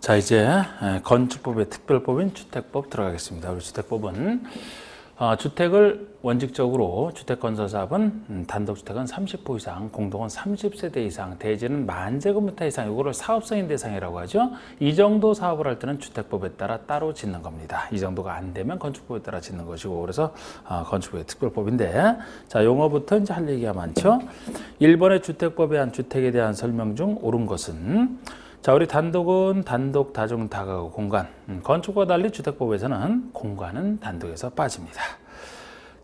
자, 이제 건축법의 특별법인 주택법 들어가겠습니다. 우리 주택법은 주택을 원칙적으로 주택건설사업은 단독주택은 30호 이상, 공동은 30세대 이상, 대지는 10,000제곱미터 이상, 이거를 사업성인 대상이라고 하죠. 이 정도 사업을 할 때는 주택법에 따라 따로 짓는 겁니다. 이 정도가 안 되면 건축법에 따라 짓는 것이고, 그래서 건축법의 특별법인데, 자, 용어부터 이제 할 얘기가 많죠. 1번의 주택법에 한 주택에 대한 설명 중 옳은 것은, 자, 우리 단독은 단독, 다중, 다가구, 공간. 건축과 달리 주택법에서는 공간은 단독에서 빠집니다.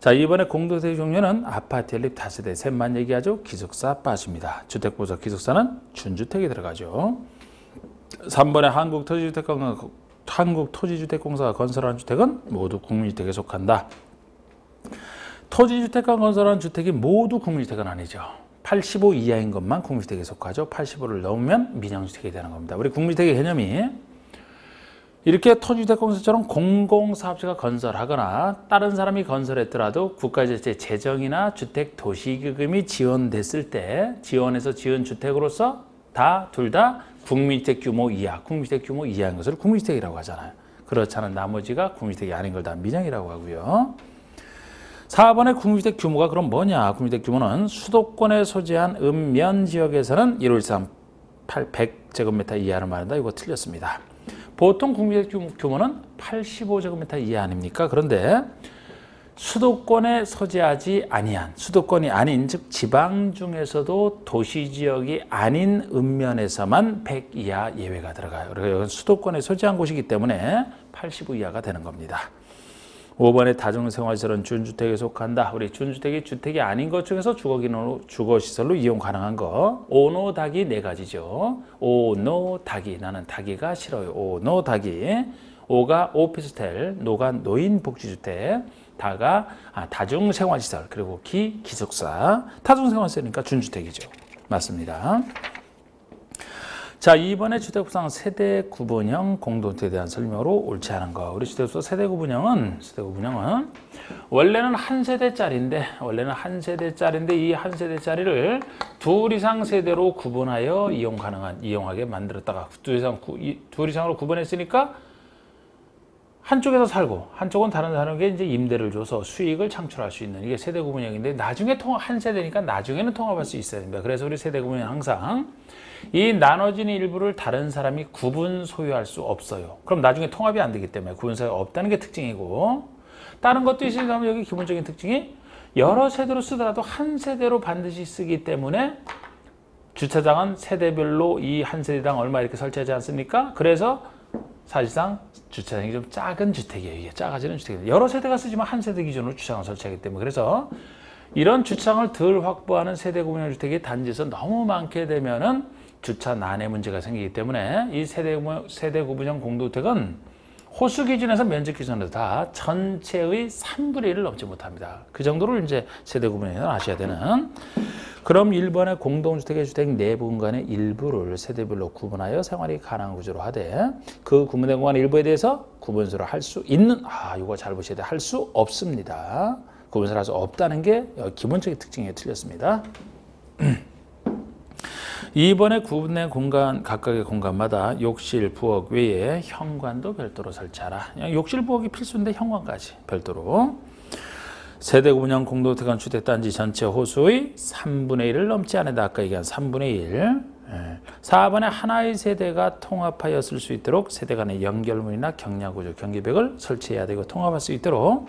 자, 이번에 공동주택 종류는 아파트 연립 다세대 셋만 얘기하죠. 기숙사 빠집니다. 주택법에서 기숙사는 준주택이 들어가죠. 3번에 한국토지주택공사가 건설한 주택은 모두 국민주택에 속한다. 토지주택과 건설한 주택이 모두 국민주택은 아니죠. 85 이하인 것만 국민주택에 속하죠. 85를 넘으면 민영주택이 되는 겁니다. 우리 국민주택의 개념이 이렇게 토지주택공사처럼 공공사업체가 건설하거나 다른 사람이 건설했더라도 국가재정 재정이나 주택도시기금이 지원됐을 때 지원해서 지은 주택으로서 둘 다 국민주택 규모 이하, 국민주택 규모 이하인 것을 국민주택이라고 하잖아요. 그렇지 않은 나머지가 국민주택이 아닌 걸 다 민영이라고 하고요. 4번의 국민주택 규모가 그럼 뭐냐? 국민주택 규모는 수도권에 소재한 읍면 지역에서는 1513 100제곱미터 이하를 말한다. 이거 틀렸습니다. 보통 국민주택 규모는 85제곱미터 이하 아닙니까? 그런데 수도권에 소재하지 아니한, 수도권이 아닌, 즉 지방 중에서도 도시지역이 아닌 읍면에서만 100 이하 예외가 들어가요. 그래서 수도권에 소재한 곳이기 때문에 85 이하가 되는 겁니다. 5번에 다중생활시설은 준주택에 속한다. 우리 준주택이 주택이 아닌 것 중에서 주거시설로 이용 가능한 거. 오노, 닭이 네 가지죠. 오노, 닭이. 나는 닭이가 싫어요. 오노, 닭이. 오가 오피스텔, 노가 노인복지주택, 다가 다중생활시설, 그리고 기숙사. 다중생활시설이니까 준주택이죠. 맞습니다. 자, 2번의 주택법상 세대 구분형 공동주택에 대한 설명으로 옳지 않은 거. 우리 주택법상 세대 구분형은 원래는 한 세대짜리인데 이 한 세대짜리를 둘 이상 세대로 구분하여 이용하게 만들었다가 둘 이상으로 구분했으니까 한쪽에서 살고 한쪽은 다른 사람에게 이제 임대를 줘서 수익을 창출할 수 있는 이게 세대 구분형인데, 나중에 한 세대니까 나중에는 통합할 수 있어야 됩니다. 그래서 우리 세대 구분형은 항상 이 나눠진 일부를 다른 사람이 구분 소유할 수 없어요. 그럼 나중에 통합이 안 되기 때문에 구분 소유가 없다는 게 특징이고, 다른 것도 있으면 여기 기본적인 특징이 여러 세대로 쓰더라도 한 세대로 반드시 쓰기 때문에 주차장은 세대별로 이 한 세대당 얼마 이렇게 설치하지 않습니까? 그래서 사실상 주차장이 좀 작은 주택이에요. 이게 작아지는 주택이에요. 여러 세대가 쓰지만 한 세대 기준으로 주차장을 설치하기 때문에, 그래서 이런 주차장을 덜 확보하는 세대 구분형 주택이 단지에서 너무 많게 되면은 주차 난해 문제가 생기기 때문에 이 세대 구분형 공동주택은 호수 기준에서 면적 기준에서 다 전체의 3분의 1을 넘지 못합니다. 그 정도로 이제 세대 구분형은 아셔야 되는. 그럼 1번의 공동주택의 주택 내부 공간의 일부를 세대별로 구분하여 생활이 가능한 구조로 하되, 그 구분된 공간의 일부에 대해서 구분서를 할 수 있는, 이거 잘 보셔야 돼요. 할 수 없습니다. 구분서를 할 수 없다는 게 기본적인 특징이 틀렸습니다. 2번에 구분된 공간, 각각의 공간마다 욕실, 부엌 외에 현관도 별도로 설치하라. 욕실, 부엌이 필수인데 현관까지 별도로. 세대 구분형 공동주택은 주택단지 전체 호수의 3분의 1을 넘지 않는다. 아까 얘기한 3분의 1. 4번에 하나의 세대가 통합하여 쓸 수 있도록 세대 간의 연결문이나 경량구조, 경계벽을 설치해야 되고 통합할 수 있도록.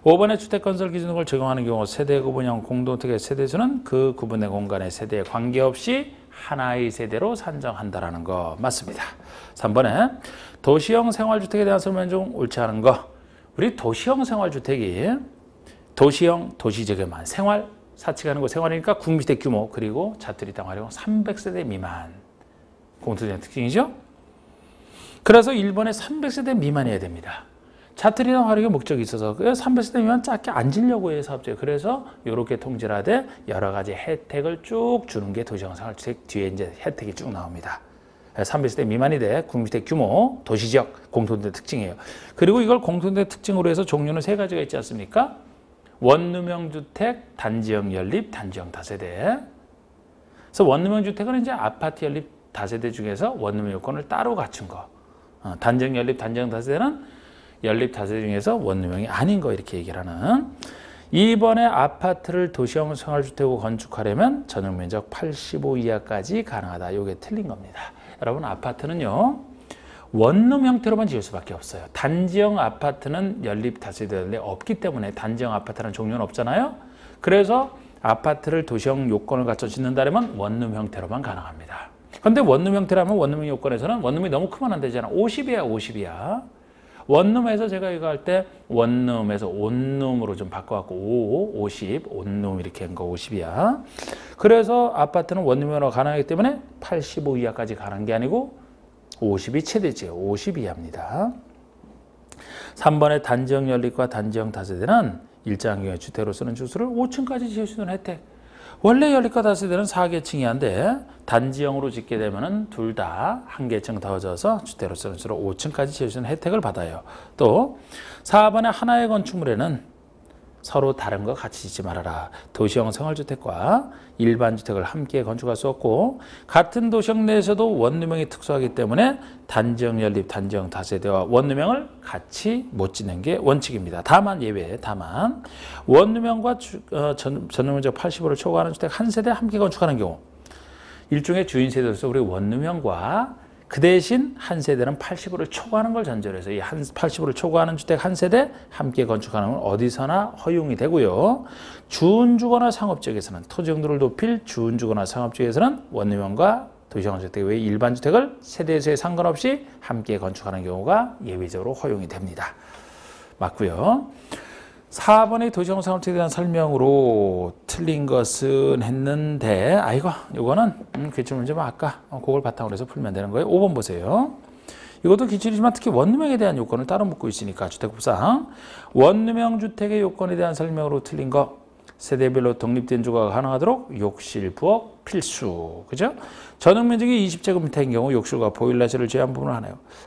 5번에 주택건설 기준을 적용하는 경우 세대 구분형 공동주택의 세대수는 그 구분된 공간의 세대에 관계없이 하나의 세대로 산정한다라는 거 맞습니다. 3번에 도시형 생활주택에 대한 설명 중 옳지 않은 거. 우리 도시형 생활주택이 도시형, 도시적에만 생활, 사치가는 거 생활이니까 국민주택 규모, 그리고 자투리 땅 활용 300세대 미만. 공통된 특징이죠. 그래서 1번에 300세대 미만이어야 됩니다. 자투리 땅 활용의 목적이 있어서 300세대 미만 짧게 안 지려고 해요, 사업자에. 그래서 이렇게 통제를 하되 여러 가지 혜택을 쭉 주는 게 도시형 생활주택 뒤에 이제 혜택이 쭉 나옵니다. 300세대 미만이 돼 국민주택 규모, 도시지역, 공통된 특징이에요. 그리고 이걸 공통된 특징으로 해서 종류는 3가지가 있지 않습니까? 원룸형 주택, 단지형 연립, 단지형 다세대. 그래서 원룸형 주택은 이제 아파트 연립 다세대 중에서 원룸 요건을 따로 갖춘 거. 단지형, 연립, 단지형 다세대는 연립 다세대 중에서 원룸형이 아닌 거 이렇게 얘기를 하는. 이번에 아파트를 도시형 생활주택으로 건축하려면 전용면적 85 이하까지 가능하다. 이게 틀린 겁니다. 여러분 아파트는요. 원룸 형태로만 지을 수밖에 없어요. 단지형 아파트는 연립 다세대에 없기 때문에 단지형 아파트라는 종류는 없잖아요. 그래서 아파트를 도시형 요건을 갖춰 짓는다면 원룸 형태로만 가능합니다. 그런데 원룸 형태라면 원룸 요건에서는 원룸이 너무 크면 안 되잖아. 50이야 50이야. 원룸에서 제가 이거 할 때 원룸에서 온룸으로 좀 바꿔갖고 50, 온룸 이렇게 한 거 50이야. 그래서 아파트는 원룸으로 가능하기 때문에 85 이하까지 가는 게 아니고 50이 최대죠. 50 이하입니다. 3번의 단지형 연립과 단지형 다세대는 일정한 경우에 주택으로 쓰는 주수를 5층까지 지을 수 있는 혜택. 원래 연립과 다세대는 4계층이 한데 단지형으로 짓게 되면은 둘 다 한 계층 더 져서 주택으로 쓰는 주수를 5층까지 지을 수 있는 혜택을 받아요. 또 4번의 하나의 건축물에는 서로 다른 거 같이 짓지 말아라. 도시형 생활주택과 일반 주택을 함께 건축할 수 없고 같은 도시형 내에서도 원룸형이 특수하기 때문에 단지형 연립, 단지형 다세대와 원룸형을 같이 못 짓는 게 원칙입니다. 다만 예외, 다만 원룸형과 전용면적 85를 초과하는 주택 한 세대 함께 건축하는 경우 일종의 주인 세대로서 우리 원룸형과 그 대신 한 세대는 85를 초과하는 걸 전제로 해서 이 85를 초과하는 주택 한 세대 함께 건축하는 건 어디서나 허용이 되고요. 준주거나 상업지역에서는 토지 용도를 높일 준주거나 상업지역에서는 원룸형과 도시형 주택 외에 일반 주택을 세대수에 상관없이 함께 건축하는 경우가 예외적으로 허용이 됩니다. 맞고요. 4번의 도시형 상업지역에 대한 설명으로 틀린 것은 했는데 아이고 이거는 기출 문제면 아까 그걸 바탕으로 해서 풀면 되는 거예요. 5번 보세요. 이것도 기출이지만 특히 원룸형에 대한 요건을 따로 묻고 있으니까 주택법상 원룸형 주택의 요건에 대한 설명으로 틀린 거 세대별로 독립된 주거가 가능하도록 욕실, 부엌 필수. 그죠? 전용면적이 20제곱미터인 경우 욕실과 보일러실을 제한 부분을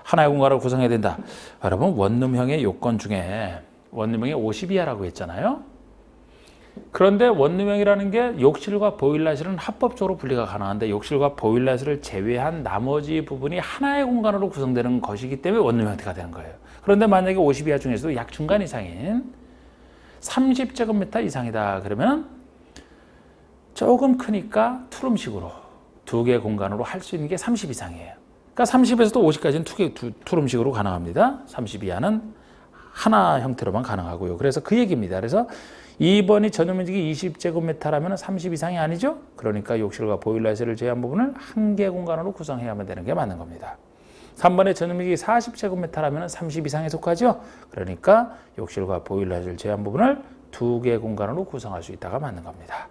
하나의 공간을 구성해야 된다. 여러분 원룸형의 요건 중에 원룸형이 50 이하라고 했잖아요. 그런데 원룸형이라는 게 욕실과 보일러실은 합법적으로 분리가 가능한데 욕실과 보일러실을 제외한 나머지 부분이 하나의 공간으로 구성되는 것이기 때문에 원룸 형태가 되는 거예요. 그런데 만약에 50 이하 중에서도 약 중간 이상인 30제곱미터 이상이다 그러면 조금 크니까 투룸식으로 두 개 공간으로 할 수 있는 게 30 이상이에요. 그러니까 30에서도 50까지는 투룸식으로 가능합니다. 30 이하는 하나 형태로만 가능하고요. 그래서 그 얘기입니다. 그래서 2번이 전용면적이 20제곱미터라면 30 이상이 아니죠? 그러니까 욕실과 보일러실을 제외한 부분을 한 개 공간으로 구성해야만 되는 게 맞는 겁니다. 3번의 전용면적이 40제곱미터라면 30 이상에 속하죠? 그러니까 욕실과 보일러실 제외한 부분을 두 개 공간으로 구성할 수 있다가 맞는 겁니다.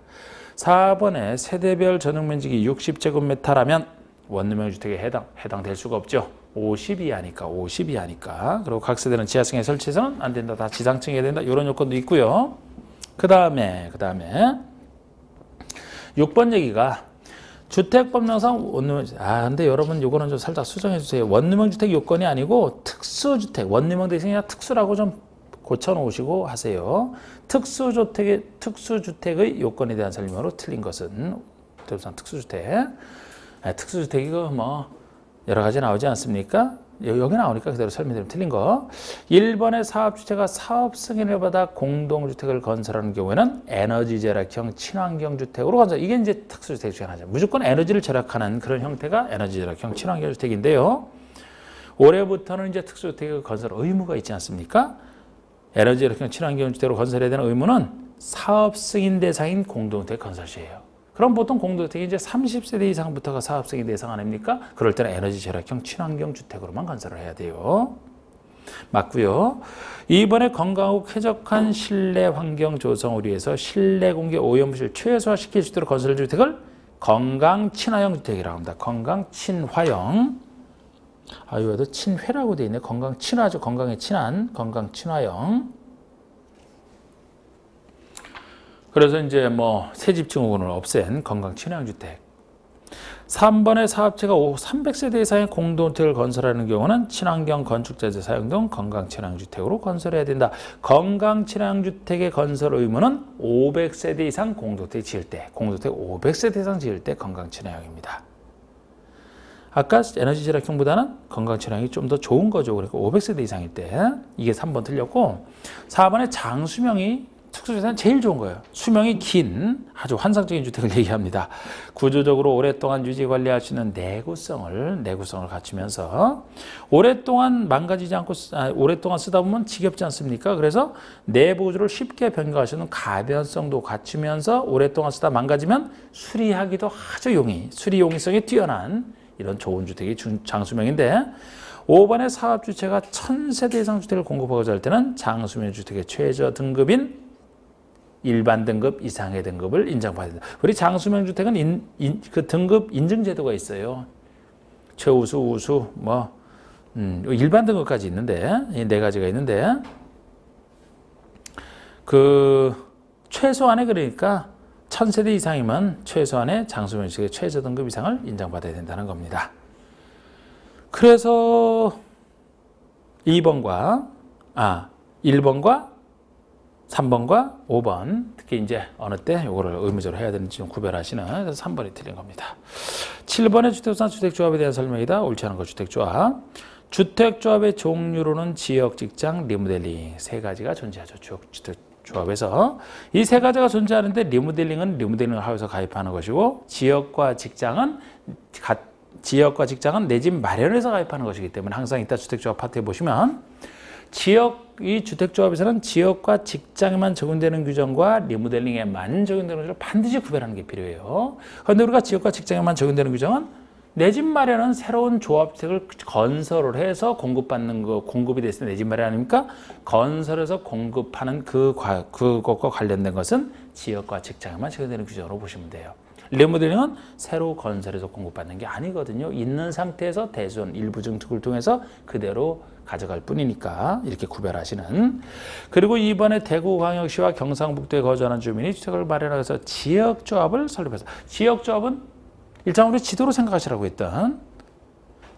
4번의 세대별 전용면적이 60제곱미터라면 원룸형 주택에 해당될 수가 없죠. 50 이하니까 50 이하니까. 그리고 각 세대는 지하층에 설치해서는 안 된다. 다 지상층에 해야 된다. 이런 요건도 있고요. 그 다음에 6번 얘기가 주택법령상 원룸형 근데 여러분 요거는 좀 살짝 수정해 주세요. 원룸형 주택 요건이 아니고 특수주택. 원룸형 대신에 특수라고 좀 고쳐놓으시고 하세요. 특수주택의 요건에 대한 설명으로 틀린 것은 특수주택. 특수주택 이거 뭐 여러 가지 나오지 않습니까? 여기 나오니까 그대로 설명드리면 틀린 거. 1번의 사업주체가 사업 승인을 받아 공동주택을 건설하는 경우에는 에너지 절약형 친환경 주택으로 건설. 이게 이제 특수주택 중에 하나죠. 무조건 에너지를 절약하는 그런 형태가 에너지 절약형 친환경 주택인데요. 올해부터는 이제 특수주택 건설 의무가 있지 않습니까? 에너지 절약형 친환경 주택으로 건설해야 되는 의무는 사업 승인 대상인 공동주택 건설 시에요. 그럼 보통 공동주택이 이제 30세대 이상부터가 사업 승인 대상 아닙니까? 그럴 때는 에너지 절약형 친환경 주택으로만 건설을 해야 돼요. 맞고요. 이번에 건강하고 쾌적한 실내 환경 조성을 위해서 실내 공기 오염물질 최소화시킬 수 있도록 건설 주택을 건강 친화형 주택이라고 합니다. 건강 친화형. 여기도 친회라고 되어 있네. 건강 친화죠. 건강에 친한 건강 친화형. 그래서 이제 뭐 새집 증후군을 없앤 건강 친화형 주택. 3번의 사업체가 300세대 이상의 공동주택을 건설하는 경우는 친환경 건축자재 사용 등 건강 친화형 주택으로 건설해야 된다. 건강 친화형 주택의 건설 의무는 500세대 이상 공동주택 지을 때, 공동주택 500세대 이상 지을 때 건강 친화형입니다. 아까 에너지 절약형보다는 건강 체력이 좀 더 좋은 거죠. 그러니까 500세대 이상일 때 이게 3번 틀렸고 4번에 장수명이 특수자산은 제일 좋은 거예요. 수명이 긴 아주 환상적인 주택을 얘기합니다. 구조적으로 오랫동안 유지 관리할 수 있는 내구성을 갖추면서 오랫동안 망가지지 않고 오랫동안 쓰다 보면 지겹지 않습니까? 그래서 내부구조를 쉽게 변경할 수 있는 가변성도 갖추면서 오랫동안 쓰다 망가지면 수리하기도 아주 수리 용이성이 뛰어난 이런 좋은 주택이 장수명인데 5번의 사업주체가 1000세대 이상 주택을 공급하고자 할 때는 장수명 주택의 최저 등급인 일반 등급 이상의 등급을 인정받아야 된다. 우리 장수명 주택은 그 등급 인증 제도가 있어요. 최우수, 우수, 일반 등급까지 있는데 이 네 가지가 있는데 그 최소한의 그러니까 1000세대 이상이면 최소한의 장수명 주택의 최저 등급 이상을 인정받아야 된다는 겁니다. 그래서 1번과 3번과 5번 특히 이제 어느 때 이거를 의무적으로 해야 되는지 좀 구별하시는 그래서 3번이 틀린 겁니다. 7번의 주택부산 주택조합에 대한 설명이다. 옳지 않은 거 주택조합. 주택조합의 종류로는 지역, 직장, 리모델링 세 가지가 존재하죠. 주택조합에서 이 세 가지가 존재하는데 리모델링은 리모델링을 하여서 가입하는 것이고 지역과 직장은 내 집 마련해서 가입하는 것이기 때문에 항상 이따 주택조합 파트에 보시면 이 주택조합에서는 지역과 직장에만 적용되는 규정과 리모델링에만 적용되는 규정을 반드시 구별하는 게 필요해요. 그런데 우리가 지역과 직장에만 적용되는 규정은 내 집 마련은 새로운 조합주택을 건설을 해서 공급이 됐을 때 내 집 마련 아닙니까? 건설해서 공급하는 그것과 관련된 것은 지역과 직장에만 적용되는 규정으로 보시면 돼요. 리모델링은 새로 건설해서 공급받는 게 아니거든요. 있는 상태에서 대손, 일부 증축을 통해서 그대로 가져갈 뿐이니까 이렇게 구별하시는. 그리고 이번에 대구광역시와 경상북도에 거주하는 주민이 주택을 마련하기 위해서 지역조합을 설립해서 지역조합은 일단 우리 지도로 생각하시라고 했던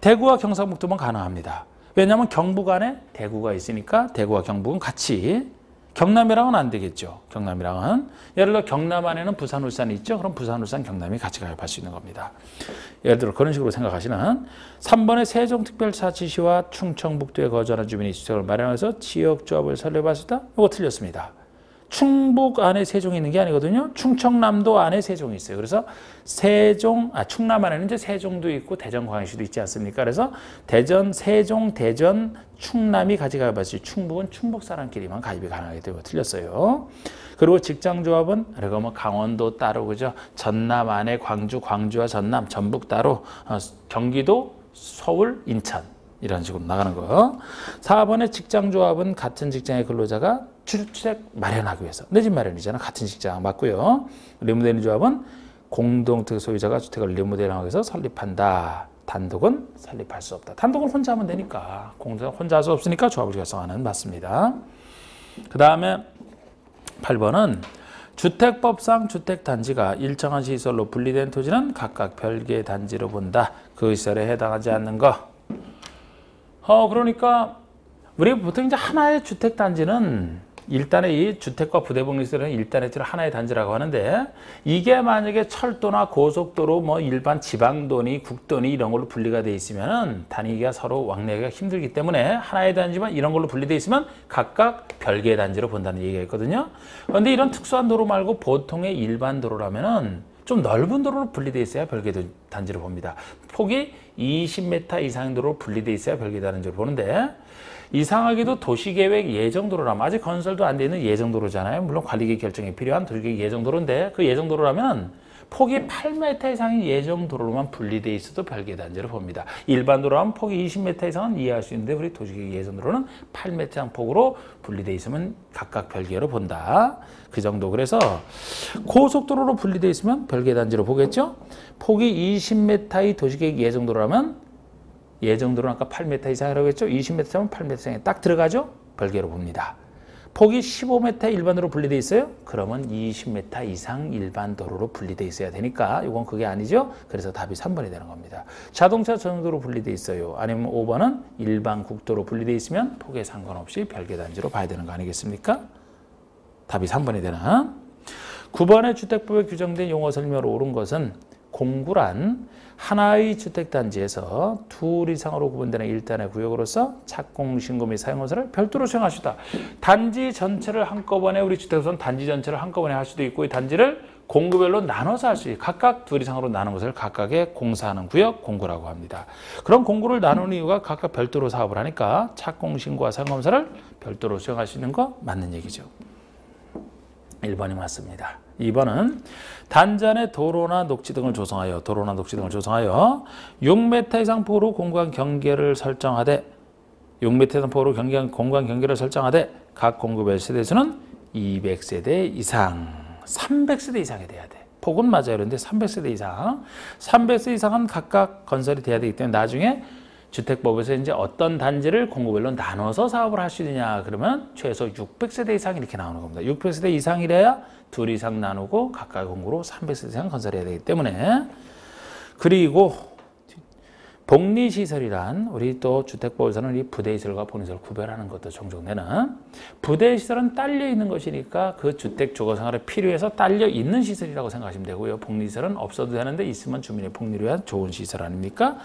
대구와 경상북도만 가능합니다. 왜냐하면 경북 안에 대구가 있으니까 대구와 경북은 같이 경남이랑은 안 되겠죠. 경남이랑은 예를 들어 경남 안에는 부산, 울산이 있죠. 그럼 부산, 울산, 경남이 같이 가입할 수 있는 겁니다. 예를 들어 그런 식으로 생각하시는 3번의 세종특별자치시와 충청북도에 거주하는 주민이 주택을 마련해서 지역조합을 설립할 수 있다. 이거 틀렸습니다. 충북 안에 세종이 있는 게 아니거든요. 충청남도 안에 세종이 있어요. 그래서 충남 안에는 이제 세종도 있고 대전, 광역시도 있지 않습니까? 그래서 대전, 세종, 대전, 충남이 같이 가입할 수 있고 충북은 충북 사람끼리만 가입이 가능하기 때문에 틀렸어요. 그리고 직장조합은 그리고 강원도 따로 그죠? 전남 안에 광주와 전남, 전북 따로 경기도, 서울, 인천 이런 식으로 나가는 거. 4번의 직장조합은 같은 직장의 근로자가 주택 마련하기 위해서 내 집 마련이잖아. 같은 직장 맞고요. 리모델링 조합은 공동주택 소유자가 주택을 리모델링하기 위해서 설립한다. 단독은 설립할 수 없다. 단독은 혼자 하면 되니까 혼자 할 수 없으니까 조합을 결성하는 맞습니다. 그 다음에 8번은 주택법상 주택단지가 일정한 시설로 분리된 토지는 각각 별개의 단지로 본다. 그 시설에 해당하지 않는 거. 그러니까 우리가 보통 이제 하나의 주택단지는 일단의 이 주택과 부대복리시설은 일단의 하나의 단지라고 하는데 이게 만약에 철도나 고속도로 일반 지방도니 국도니 이런 걸로 분리가 돼 있으면은 다니기가 서로 왕래하기가 힘들기 때문에 하나의 단지만 이런 걸로 분리돼 있으면 각각 별개의 단지로 본다는 얘기가 있거든요. 그런데 이런 특수한 도로 말고 보통의 일반 도로라면은 좀 넓은 도로로 분리돼 있어야 별개 단지로 봅니다. 폭이 20m 이상의 도로로 분리돼 있어야 별개 단지로 보는데 이상하게도 도시계획 예정도로라면 아직 건설도 안 돼 있는 예정도로잖아요. 물론 관리계획 결정이 필요한 도시계획 예정도로인데 그 예정도로라면 폭이 8m 이상의 예정도로만 분리돼 있어도 별개 단지로 봅니다. 일반 도로라면 폭이 20m 이상은 이해할 수 있는데 우리 도시계획 예정도로는 8m 이상 폭으로 분리돼 있으면 각각 별개로 본다. 그 정도. 그래서 고속도로로 분리돼 있으면 별개 단지로 보겠죠. 폭이 20m의 도시계획 예정도로라면 예정도로는 아까 8m 이상이라고 했죠. 20m면 8m 이상에 딱 들어가죠. 별개로 봅니다. 폭이 15m 일반도로 분리되어 있어요. 그러면 20m 이상 일반도로로 분리되어 있어야 되니까 이건 그게 아니죠. 그래서 답이 3번이 되는 겁니다. 자동차 전용도로 분리되어 있어요. 아니면 5번은 일반 국도로 분리되어 있으면 폭에 상관없이 별개 단지로 봐야 되는 거 아니겠습니까? 답이 3번이 되나? 9번의 주택법에 규정된 용어 설명으로 옳은 것은 공구란 하나의 주택단지에서 둘 이상으로 구분되는 일단의 구역으로서 착공신고 및 사용건설을 별도로 수행할 수 있다. 단지 전체를 한꺼번에 우리 주택에서는 단지 전체를 한꺼번에 할 수도 있고 이 단지를 공구별로 나눠서 할 수 있고 각각 둘 이상으로 나눈 것을 각각의 공사하는 구역 공구라고 합니다. 그런 공구를 나누는 이유가 각각 별도로 사업을 하니까 착공신고와 사용검사를 별도로 수행할 수 있는 거 맞는 얘기죠. 1번이 맞습니다. 2번은 단지 안에 도로나 녹지 등을 조성하여 6m 이상 폭으로 공간 경계를 설정하되 6m 이상 폭으로 공간 경계를 설정하되 각 공구별 세대수는 200세대 이상 300세대 이상이 돼야 돼. 폭은 맞아요. 그런데 300세대 이상 300세대 이상은 각각 건설이 돼야 되기 때문에 나중에 주택법에서 이제 어떤 단지를 공구별로 나눠서 사업을 할 수 있느냐 그러면 최소 600세대 이상 이렇게 나오는 겁니다. 600세대 이상이래야 둘 이상 나누고 각각 공구로 300세대 이상 건설해야 되기 때문에 그리고 복리시설이란 우리 또 주택법에서는 이 부대시설과 복리시설을 구별하는 것도 종종 되는 부대시설은 딸려 있는 것이니까 그 주택 주거생활에 필요해서 딸려 있는 시설이라고 생각하시면 되고요. 복리시설은 없어도 되는데 있으면 주민의 복리를 위한 좋은 시설 아닙니까?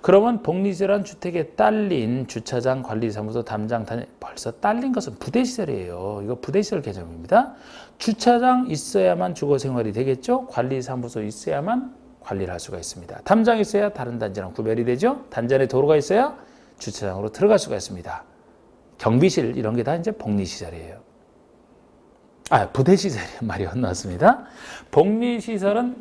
그러면 복리시설한 주택에 딸린 주차장, 관리사무소, 담장, 단지 벌써 딸린 것은 부대시설이에요. 이거 부대시설 개념입니다. 주차장 있어야만 주거생활이 되겠죠. 관리사무소 있어야만 관리를 할 수가 있습니다. 담장이 있어야 다른 단지랑 구별이 되죠. 단지 안에 도로가 있어야 주차장으로 들어갈 수가 있습니다. 경비실 이런 게 다 이제 복리시설이에요. 부대시설이에요. 말이 헛나왔습니다. 복리시설은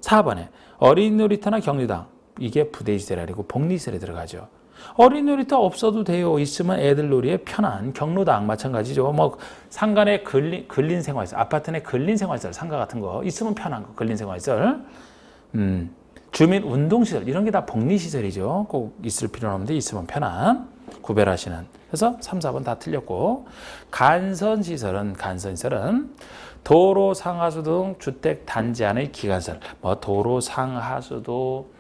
4번에 어린이 놀이터나 격리당 이게 부대시설이 아니고 복리시설에 들어가죠. 어린이 놀이터 없어도 돼요. 있으면 애들 놀이에 편한 경로당 마찬가지죠. 뭐 상가 내 근린 생활시설, 아파트 내 근린 생활시설, 상가 같은 거 있으면 편한 거 근린 생활시설, 주민 운동시설 이런 게 다 복리시설이죠. 꼭 있을 필요는 없는데 있으면 편한 구별하시는. 그래서 3, 4번 다 틀렸고 간선시설은 도로, 상하수 등 주택 단지 안의 기관시설, 뭐 도로, 상하수도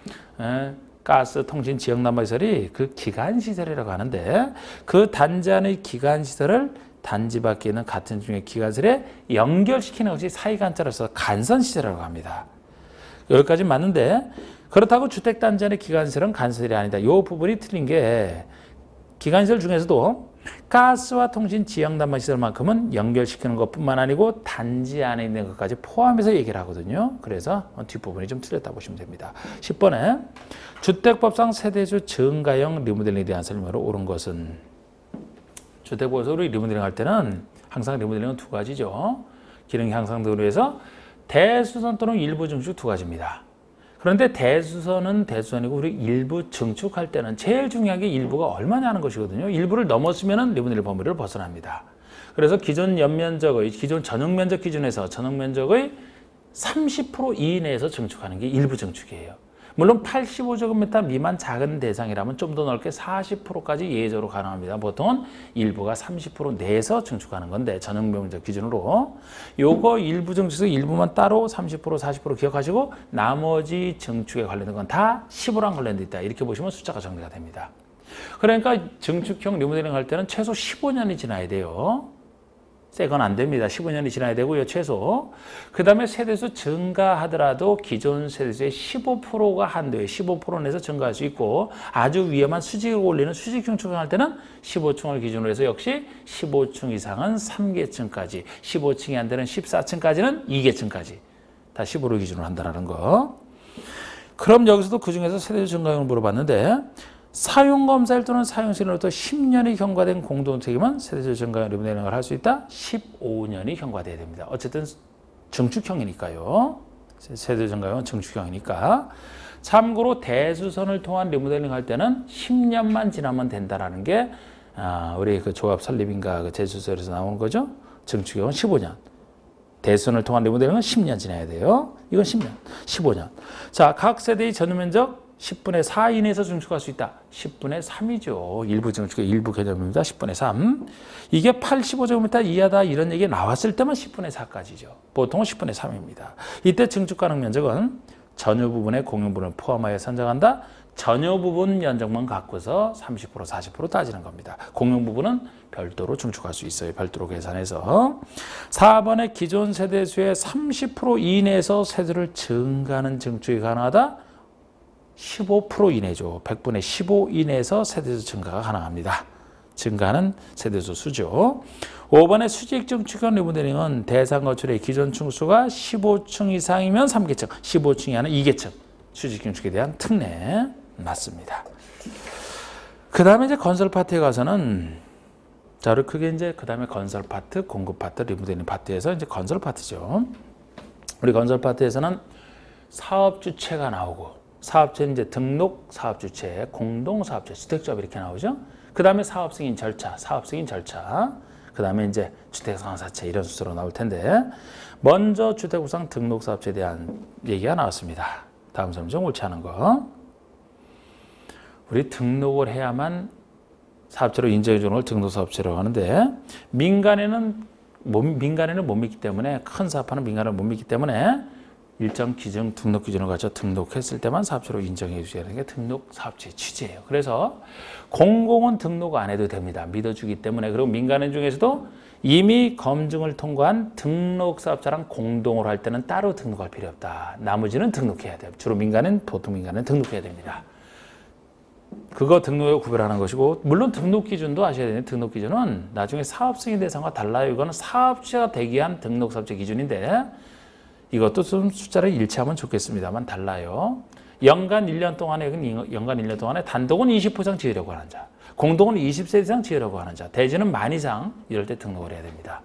가스, 통신, 지역난방시설이 그 기관시설이라고 하는데 그 단지 안의 기관시설을 단지 밖에 있는 같은 중의 기관시설에 연결시키는 것이 사이간자로서 간선시설이라고 합니다. 여기까지 맞는데 그렇다고 주택단지 안의 기관시설은 간선시설이 아니다. 이 부분이 틀린 게 기관시설 중에서도 가스와 통신, 지역난방시설만큼은 연결시키는 것뿐만 아니고 단지 안에 있는 것까지 포함해서 얘기를 하거든요. 그래서 뒷부분이 좀 틀렸다 보시면 됩니다. 10번에 주택법상 세대수 증가형 리모델링에 대한 설명으로 옳은 것은 주택법에서 우리 리모델링 할 때는 항상 리모델링은 두 가지죠. 기능 향상 등을 위해서 대수선 또는 일부 증축 두 가지입니다. 그런데 대수선은 대수선이고 우리 일부 증축할 때는 제일 중요한 게 일부가 얼마냐는 것이거든요. 일부를 넘었으면 리모델링 범위를 벗어납니다. 그래서 기존 연면적의 기존 전용면적 기준에서 전용면적의 30% 이내에서 증축하는 게 일부 증축이에요. 물론 85제곱미터 미만 작은 대상이라면 좀 더 넓게 40%까지 예외적으로 가능합니다. 보통은 일부가 30% 내에서 증축하는 건데 전용면적 기준으로 요거 일부 증축에서 일부만 따로 30%, 40% 기억하시고 나머지 증축에 관련된 건 다 15랑 관련돼 있다. 이렇게 보시면 숫자가 정리가 됩니다. 그러니까 증축형 리모델링 할 때는 최소 15년이 지나야 돼요. 새 건 안 됩니다. 15년이 지나야 되고요. 최소. 그 다음에 세대수 증가하더라도 기존 세대수의 15%가 한도에 15% 내에서 증가할 수 있고 아주 위험한 수직을 올리는 수직형 축소할 때는 15층을 기준으로 해서 역시 15층 이상은 3계층까지 15층이 안 되는 14층까지는 2계층까지 다 15를 기준으로 한다는 거. 그럼 여기서도 그중에서 세대수 증가형을 물어봤는데 사용검사일 또는 사용시로부터 10년이 경과된 공동택이면 세대수 증가형 리모델링을 할 수 있다? 15년이 경과돼야 됩니다. 어쨌든 증축형이니까요. 세대수 증가형은 증축형이니까. 참고로 대수선을 통한 리모델링 할 때는 10년만 지나면 된다라는 게 우리 그 조합 설립인가 그 제수설에서 나오는 거죠. 증축형은 15년. 대수선을 통한 리모델링은 10년 지나야 돼요. 이건 10년, 15년. 자, 각 세대의 전유면적 10분의 4 이내에서 증축할 수 있다. 10분의 3이죠. 일부 증축의 일부 개념입니다. 10분의 3. 이게 85제곱미터 이하다 이런 얘기 나왔을 때만 10분의 4까지죠. 보통은 10분의 3입니다. 이때 증축 가능 면적은 전유 부분의 공용 부분을 포함하여 산정한다. 전유 부분 면적만 갖고서 30% 40% 따지는 겁니다. 공용 부분은 별도로 증축할 수 있어요. 별도로 계산해서. 4번의 기존 세대수의 30% 이내에서 세대를 증가하는 증축이 가능하다. 15% 이내죠. 100분의 15 이내에서 세대수 증가가 가능합니다. 증가하는 세대수 수죠. 5번의 수직 증축형 리모델링은 대상 건축의 기존 층수가 15층 이상이면 3계층, 15층 이하는 2계층. 수직 증축에 대한 특례 맞습니다. 그 다음에 이제 건설 파트에 가서는 자, 우리 크게 이제 그 다음에 건설 파트, 공급 파트, 리모델링 파트에서 이제 건설 파트죠. 우리 건설 파트에서는 사업 주체가 나오고 사업체 이제 등록 사업 주체, 공동 사업체, 주택조합 이렇게 나오죠. 그 다음에 사업 승인 절차, 그 다음에 이제 주택상사체 이런 순서로 나올 텐데 먼저 주택구상 등록사업체에 대한 얘기가 나왔습니다. 다음 설명 옳지 않은 거. 우리 등록을 해야만 사업체로 인정해 주는 걸 등록사업체라고 하는데 민간에는 못 믿기 때문에 큰 사업하는 민간을 못 믿기 때문에 일정 기준 등록 기준을 가져 등록했을 때만 사업체로 인정해 주셔야 되는 게 등록 사업체의 취지예요. 그래서 공공은 등록 안 해도 됩니다. 믿어주기 때문에. 그리고 민간인 중에서도 이미 검증을 통과한 등록 사업자랑 공동으로 할 때는 따로 등록할 필요 없다. 나머지는 등록해야 돼요. 주로 보통 민간은 등록해야 됩니다. 그거 등록하고 구별하는 것이고 물론 등록 기준도 아셔야 되는데 등록 기준은 나중에 사업 승인 대상과 달라요. 이거는 사업체가 되기 위한 등록 사업체 기준인데 이것도 좀 숫자를 일치하면 좋겠습니다만 달라요. 연간 1년 동안에 단독은 20% 이상 지으려고 하는 자, 공동은 20세 이상 지으려고 하는 자, 대지는 만 이상 이럴 때 등록을 해야 됩니다.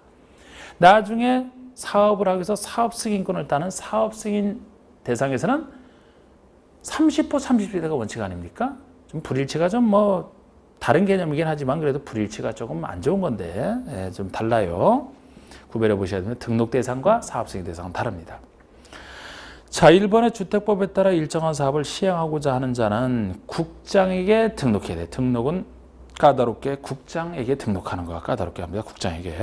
나중에 사업을 하기 위해서 사업 승인권을 따는 사업 승인 대상에서는 30% 30세대가 원칙 아닙니까? 좀 불일치가 좀 뭐 다른 개념이긴 하지만 그래도 불일치가 조금 안 좋은 건데 좀 달라요. 구별해 보셔야 됩니다. 등록 대상과 사업 승인 대상은 다릅니다. 자, 1번의 주택법에 따라 일정한 사업을 시행하고자 하는 자는 국장에게 등록해야 돼. 등록은 까다롭게 국장에게 등록하는 거가 까다롭게 합니다. 국장에게.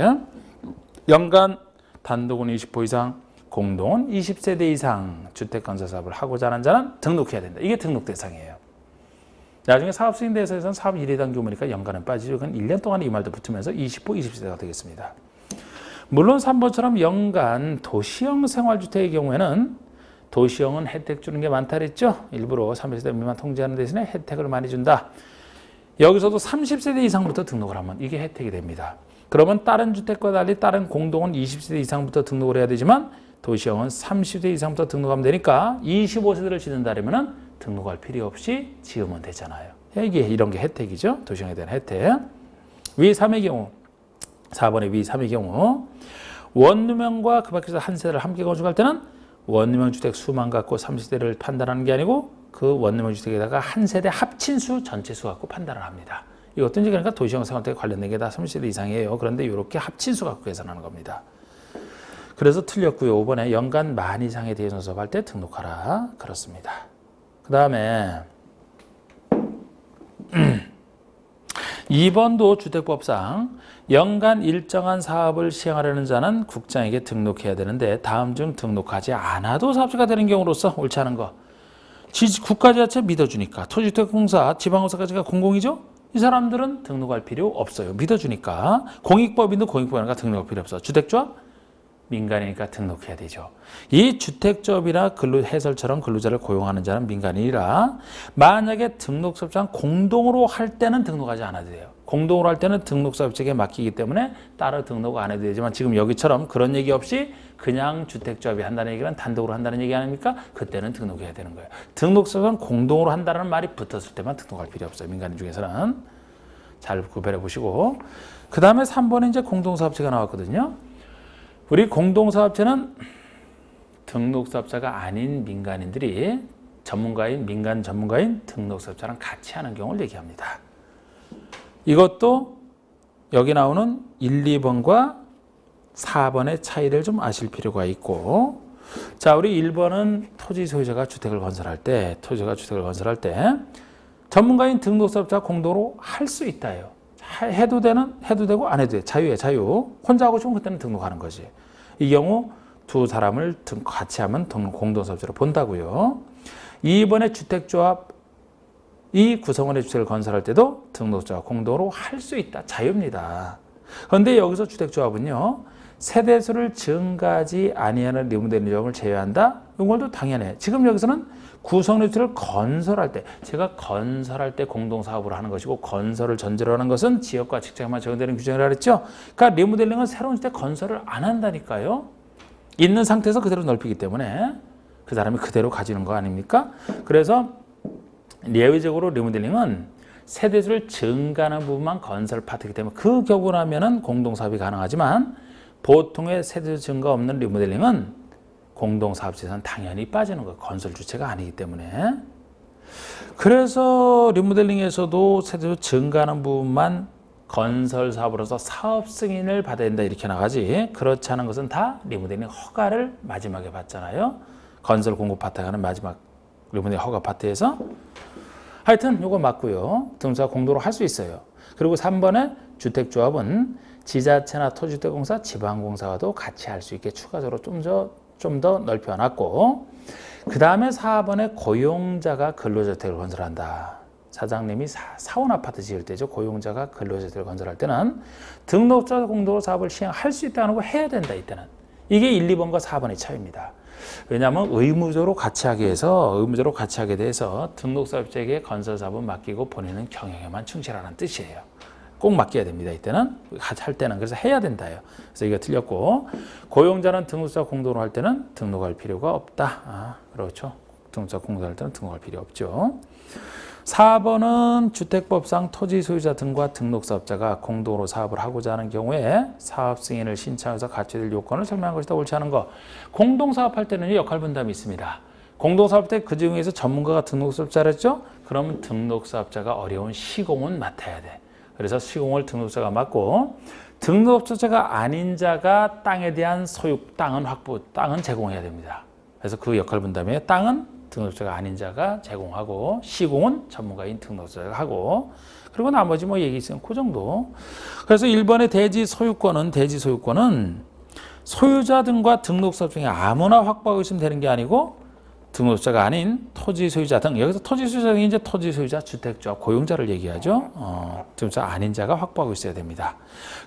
연간 단독은 20호 이상, 공동은 20세대 이상 주택건설 사업을 하고자 하는 자는 등록해야 된다. 이게 등록 대상이에요. 나중에 사업 승인 대상에서는 사업 1회당 규모니까 연간은 빠지죠. 그건 1년 동안 이 말도 붙으면서 20호, 20세대가 되겠습니다. 물론 3번처럼 연간 도시형 생활주택의 경우에는 도시형은 혜택 주는 게 많다 그랬죠. 일부러 30세대 미만 통제하는 대신에 혜택을 많이 준다. 여기서도 30세대 이상부터 등록을 하면 이게 혜택이 됩니다. 그러면 다른 주택과 달리 다른 공동은 20세대 이상부터 등록을 해야 되지만 도시형은 30세 이상부터 등록하면 되니까 25세대를 짓는다면 등록할 필요 없이 지으면 되잖아요. 이게 이런 게 혜택이죠. 도시형에 대한 혜택. 위 3의 경우 4번의 위 3의 경우 원룸형과 그 밖에서 한 세대를 함께 건축할 때는 원룸형 주택 수만 갖고 30세대를 판단하는 게 아니고 그 원룸형 주택에다가 한 세대 합친 수 전체 수 갖고 판단을 합니다. 이것도 이제 그러니까 도시형 생활에 관련된 게 다 30세대 이상이에요. 그런데 이렇게 합친 수 갖고 계산하는 겁니다. 그래서 틀렸고요. 5번에 연간 만 이상의 대전 사업할 때 등록하라. 그렇습니다. 그 다음에 2번도 주택법상 연간 일정한 사업을 시행하려는 자는 국장에게 등록해야 되는데 다음 중 등록하지 않아도 사업자가 되는 경우로서 옳지 않은 거. 국가지자체 믿어주니까 토지주택공사, 지방공사까지가 공공이죠? 이 사람들은 등록할 필요 없어요. 믿어주니까. 공익법인도 공익법이니까 등록할 필요 없어. 주택조합? 민간이니까 등록해야 되죠. 이 주택조합이나 해설처럼 근로자를 고용하는 자는 민간인이라 만약에 등록사업자랑 공동으로 할 때는 등록하지 않아도 돼요. 공동으로 할 때는 등록사업자에게 맡기기 때문에 따로 등록 안 해도 되지만 지금 여기처럼 그런 얘기 없이 그냥 주택조합이 한다는 얘기는 단독으로 한다는 얘기 아닙니까? 그때는 등록해야 되는 거예요. 등록사업은 공동으로 한다는 말이 붙었을 때만 등록할 필요 없어요. 민간인 중에서는. 잘 구별해 보시고. 그 다음에 3번에 이제 공동사업체가 나왔거든요. 우리 공동사업체는 등록사업자가 아닌 민간인들이 민간 전문가인 등록사업자랑 같이 하는 경우를 얘기합니다. 이것도 여기 나오는 1, 2번과 4번의 차이를 좀 아실 필요가 있고 자, 우리 1번은 토지 소유자가 주택을 건설할 때 전문가인 등록사업자가 공동으로 할 수 있다예요. 해도 되고 안 해도 돼. 자유예요, 자유. 혼자 하고 싶으면 그때는 등록하는 거지. 이 경우 두 사람을 같이 하면 공동사업자로 본다고요. 2번의 주택조합 이 구성원의 주택을 건설할 때도 등록자가 공동으로 할 수 있다. 자유입니다. 그런데 여기서 주택조합은요. 세대수를 증가하지 아니하는 리모델링 조합을 제외한다. 이걸도 당연해. 지금 여기서는 구성원의 주택을 건설할 때, 제가 건설할 때 공동사업으로 하는 것이고 건설을 전제로 하는 것은 지역과 직장에만 적용되는 규정이라고 했죠. 그러니까 리모델링은 새로운 주택 건설을 안 한다니까요. 있는 상태에서 그대로 넓히기 때문에 그 사람이 그대로 가지는 거 아닙니까? 그래서 예외적으로 리모델링은 세대수를 증가하는 부분만 건설 파트이기 때문에 그 경우라면은 공동사업이 가능하지만 보통의 세대수 증가 없는 리모델링은 공동사업지에서는 당연히 빠지는 거예요. 건설 주체가 아니기 때문에. 그래서 리모델링에서도 세대수 증가하는 부분만 건설 사업으로서 사업 승인을 받아야 된다 이렇게 나가지. 그렇지 않은 것은 다 리모델링 허가를 마지막에 받잖아요. 건설 공급 파트가 가는 마지막 리모델링 허가 파트에서. 하여튼 이거 맞고요. 등록자가 공동으로 할 수 있어요. 그리고 3번에 주택조합은 지자체나 토지주택공사, 지방공사와도 같이 할 수 있게 추가적으로 좀 더 넓혀놨고, 그 다음에 4번에 고용자가 근로주택을 건설한다. 사장님이 사원 아파트 지을 때죠. 고용자가 근로주택을 건설할 때는 등록자 공동으로 사업을 시행할 수 있다는 거 해야 된다. 이때는. 이게 1, 2번과 4번의 차이입니다. 왜냐하면 의무적으로 같이 하게 돼서 등록사업자에게 건설사업은 맡기고 본인은 경영에만 충실하라는 뜻이에요. 꼭 맡겨야 됩니다. 이때는 할 때는 그래서 해야 된다요. 그래서 이거 틀렸고, 고용자는 등록사 공동으로 할 때는 등록할 필요가 없다. 그렇죠. 등록사 공동할 때는 등록할 필요 없죠. 4번은 주택법상 토지 소유자 등과 등록사업자가 공동으로 사업을 하고자 하는 경우에 사업 승인을 신청해서 갖춰야 될 요건을 설명한 것이다. 옳지 않은 거. 공동사업할 때는 역할 분담이 있습니다. 공동사업 때 그 중에서 전문가가 등록사업자를 했죠. 그러면 등록사업자가 어려운 시공은 맡아야 돼. 그래서 시공을 등록자가 맡고, 등록자가 아닌 자가 땅에 대한 소유, 땅은 제공해야 됩니다. 그래서 그 역할 분담에 땅은 등록자가 아닌 자가 제공하고, 시공은 전문가인 등록자가 하고, 그리고 나머지 뭐 얘기 있으면 그 정도. 그래서 1번의 대지 소유권은 소유자 등과 등록사업 중에 아무나 확보하고 있으면 되는 게 아니고, 등록자가 아닌 토지 소유자 등, 여기서 토지 소유자 등이 이제 토지 소유자, 주택조합, 고용자를 얘기하죠. 등록자 아닌 자가 확보하고 있어야 됩니다.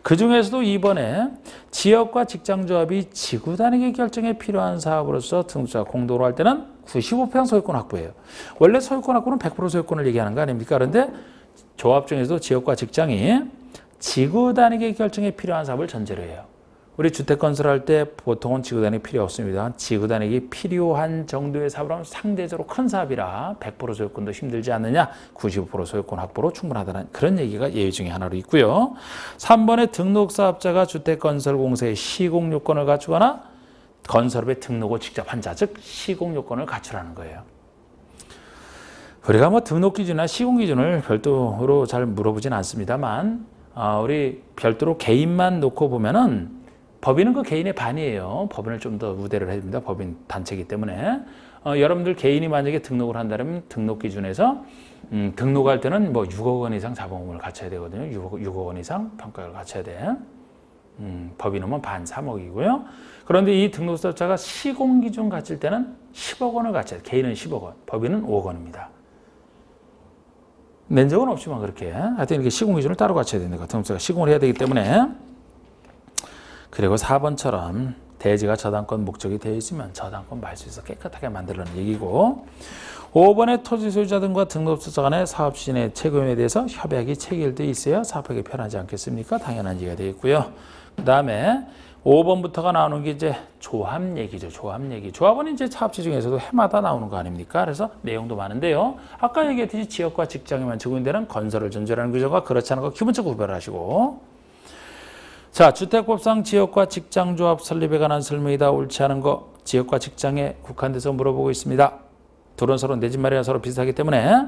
그 중에서도 2번에 지역과 직장조합이 지구 단위의 결정에 필요한 사업으로서 등록자가 공동으로 할 때는 95평 소유권 확보예요. 원래 소유권 확보는 100% 소유권을 얘기하는 거 아닙니까? 그런데 조합 중에서도 지역과 직장이 지구 단위의 결정에 필요한 사업을 전제로 해요. 우리 주택 건설할 때 보통은 지구 단위 필요 없습니다. 지구 단위가 필요한 정도의 사업을 하면 상대적으로 큰 사업이라 100% 소유권도 힘들지 않느냐, 95% 소유권 확보로 충분하다는 그런 얘기가 예외 중에 하나로 있고요. 3번에 등록사업자가 주택건설공사의 시공요건을 갖추거나 건설업에 등록을 직접 한 자, 즉 시공요건을 갖추라는 거예요. 우리가 뭐 등록기준이나 시공기준을 별도로 잘 물어보진 않습니다만, 우리 별도로 개인만 놓고 보면은 법인은 그 개인의 반이에요. 법인을 좀 더 우대를 해야 됩니다. 법인 단체이기 때문에. 여러분들 개인이 만약에 등록을 한다면 등록 기준에서 등록할 때는 뭐 6억 원 이상 자본금을 갖춰야 되거든요. 6억 원 이상 평가를 갖춰야 돼. 법인은 반 3억이고요. 그런데 이 등록사업자가 시공 기준 갖출 때는 10억 원을 갖춰야 돼. 개인은 10억 원, 법인은 5억 원입니다. 낸 적은 없지만 그렇게. 하여튼 이렇게 시공 기준을 따로 갖춰야 됩니다. 등록사가 시공을 해야 되기 때문에. 그리고 4번처럼 대지가 저당권 목적이 되어 있으면 저당권 말소해서 깨끗하게 만들라는 얘기고, 5번의 토지 소유자 등과 등록업자 간의 사업 시행의 책임에 대해서 협약이 체결되어 있어야 사업하기 편하지 않겠습니까? 당연한 얘기가 되어 있고요. 그 다음에 5번부터가 나오는 게 이제 조합 얘기죠. 조합 얘기. 조합은 이제 사업체 중에서도 해마다 나오는 거 아닙니까? 그래서 내용도 많은데요. 아까 얘기했듯이 지역과 직장에만 적용되는 건설을 전제로 하는 규정과 그렇지 않은 거 기본적으로 구별하시고, 자, 주택법상 지역과 직장조합 설립에 관한 설명이다. 옳지 않은 거 지역과 직장에 국한돼서 물어보고 있습니다. 둘은 서로 내 집 마련이 서로 비슷하기 때문에.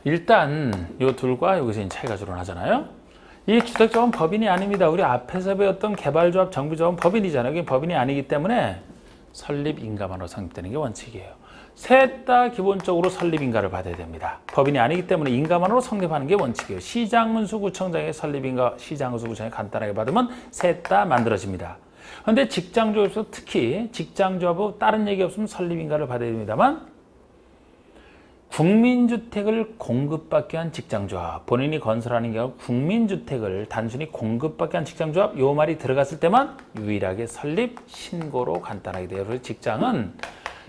일단 이 둘과 여기서 차이가 드러나잖아요. 이 주택조합은 법인이 아닙니다. 우리 앞에서 배웠던 개발조합, 정비조합은 법인이잖아요. 이게 법인이 아니기 때문에 설립 인가만으로 성립되는 게 원칙이에요. 셋 다 기본적으로 설립인가를 받아야 됩니다. 법인이 아니기 때문에 인가만으로 성립하는 게 원칙이에요. 시장문수구청장의 설립인가 시장문수구청에 간단하게 받으면 셋 다 만들어집니다. 그런데 직장조합에서 특히 직장조합하고 다른 얘기 없으면 설립인가를 받아야 됩니다만 국민주택을 공급받기 위한 직장조합, 본인이 건설하는 게 아니라 국민주택을 단순히 공급받기 위한 직장조합, 요 말이 들어갔을 때만 유일하게 설립, 신고로 간단하게 돼요. 그래서 직장은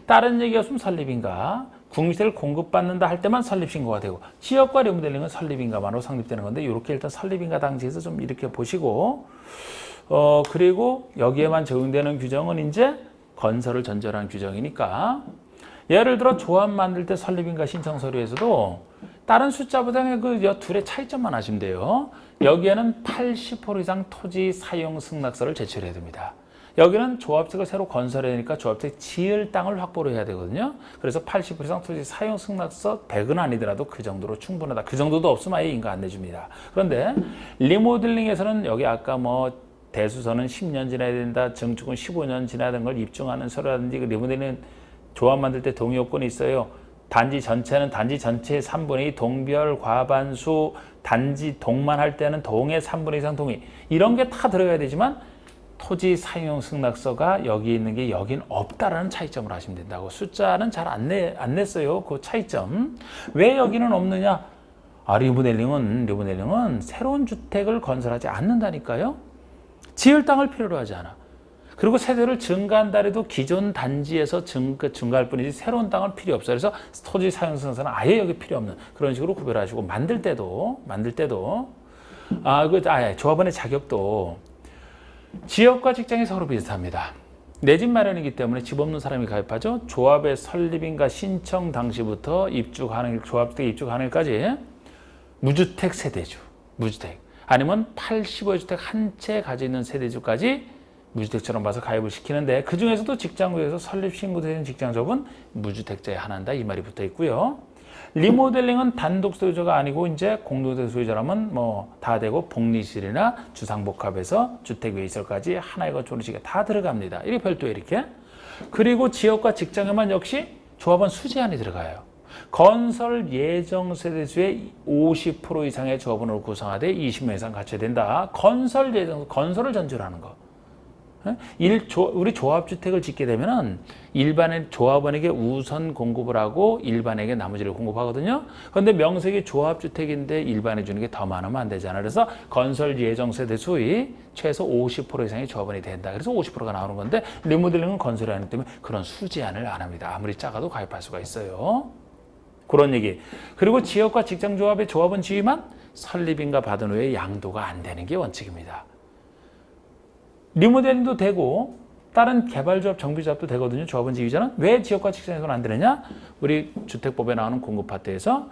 다른 얘기 없으면 설립인가, 국민주택을 공급받는다 할 때만 설립신고가 되고 지역과 리모델링은 설립인가만으로 성립되는 건데 이렇게 일단 설립인가 당시에서 좀 이렇게 보시고 그리고 여기에만 적용되는 규정은 이제 건설을 전제로 한 규정이니까 예를 들어 조합 만들 때 설립인가 신청 서류에서도 다른 숫자보다 그 둘의 차이점만 하시면 돼요. 여기에는 80% 이상 토지 사용 승낙서를 제출해야 됩니다. 여기는 조합택을 새로 건설해야 되니까 조합택 지을 땅을 확보를 해야 되거든요. 그래서 80% 이상 토지 사용 승낙서 100은 아니더라도 그 정도로 충분하다. 그 정도도 없으면 아예 인가 안 내줍니다. 그런데 리모델링에서는 여기 아까 뭐 대수서는 10년 지나야 된다, 증축은 15년 지나야 되는 걸 입증하는 서류라든지 그 리모델링 조합 만들 때 동의 요건이 있어요. 단지 전체는 단지 전체의 3분의 2 동별, 과반수, 단지 동만 할 때는 동의 3분의 2 이상 동의. 이런 게 다 들어가야 되지만 토지 사용 승낙서가 여기 있는 게 여긴 없다라는 차이점을 하시면 된다고. 숫자는 잘 안 냈어요. 그 차이점. 왜 여기는 없느냐? 리모델링은 새로운 주택을 건설하지 않는다니까요. 지을 땅을 필요로 하지 않아. 그리고 세대를 증가한다 해도 기존 단지에서 증가할 뿐이지 새로운 땅은 필요 없어요. 그래서 토지 사용 승낙서는 아예 여기 필요 없는 그런 식으로 구별하시고 만들 때도 조합원의 자격도 지역과 직장이 서로 비슷합니다. 내 집 마련이기 때문에 집 없는 사람이 가입하죠. 조합의 설립인가 신청 당시부터 조합주택 입주 가능일까지 무주택 세대주, 무주택 아니면 85주택 한 채 가지고 있는 세대주까지 무주택처럼 봐서 가입을 시키는데 그 중에서도 직장구에서 설립 신고되는 직장조합은 무주택자에 한한다 이 말이 붙어 있고요. 리모델링은 단독 소유자가 아니고 이제 공동주택 소유자라면 뭐 다 되고 복리실이나 주상복합에서 주택 외시설까지 하나의 건축식에 다 들어갑니다. 이게 별도에 이렇게. 그리고 지역과 직장에만 역시 조합원 수제한이 들어가요. 건설 예정 세대수의 50% 이상의 조합원으로 구성하되 20명 이상 갖춰야 된다. 건설을 전제로 하는 거. 우리 조합주택을 짓게 되면은 일반의 조합원에게 우선 공급을 하고 일반에게 나머지를 공급하거든요. 그런데 명색이 조합주택인데 일반에 주는 게 더 많으면 안 되잖아요. 그래서 건설 예정 세대 수의 최소 50% 이상의 조합원이 된다. 그래서 50%가 나오는 건데 리모델링은 건설이 아니기 때문에 그런 수제한을 안 합니다. 아무리 작아도 가입할 수가 있어요. 그런 얘기. 그리고 지역과 직장조합의 조합원 지위만 설립인가 받은 후에 양도가 안 되는 게 원칙입니다. 리모델링도 되고 다른 개발조합, 정비조합도 되거든요. 조합원 지위자는. 왜 지역과 직장에서는 안 되느냐? 우리 주택법에 나오는 공급파트에서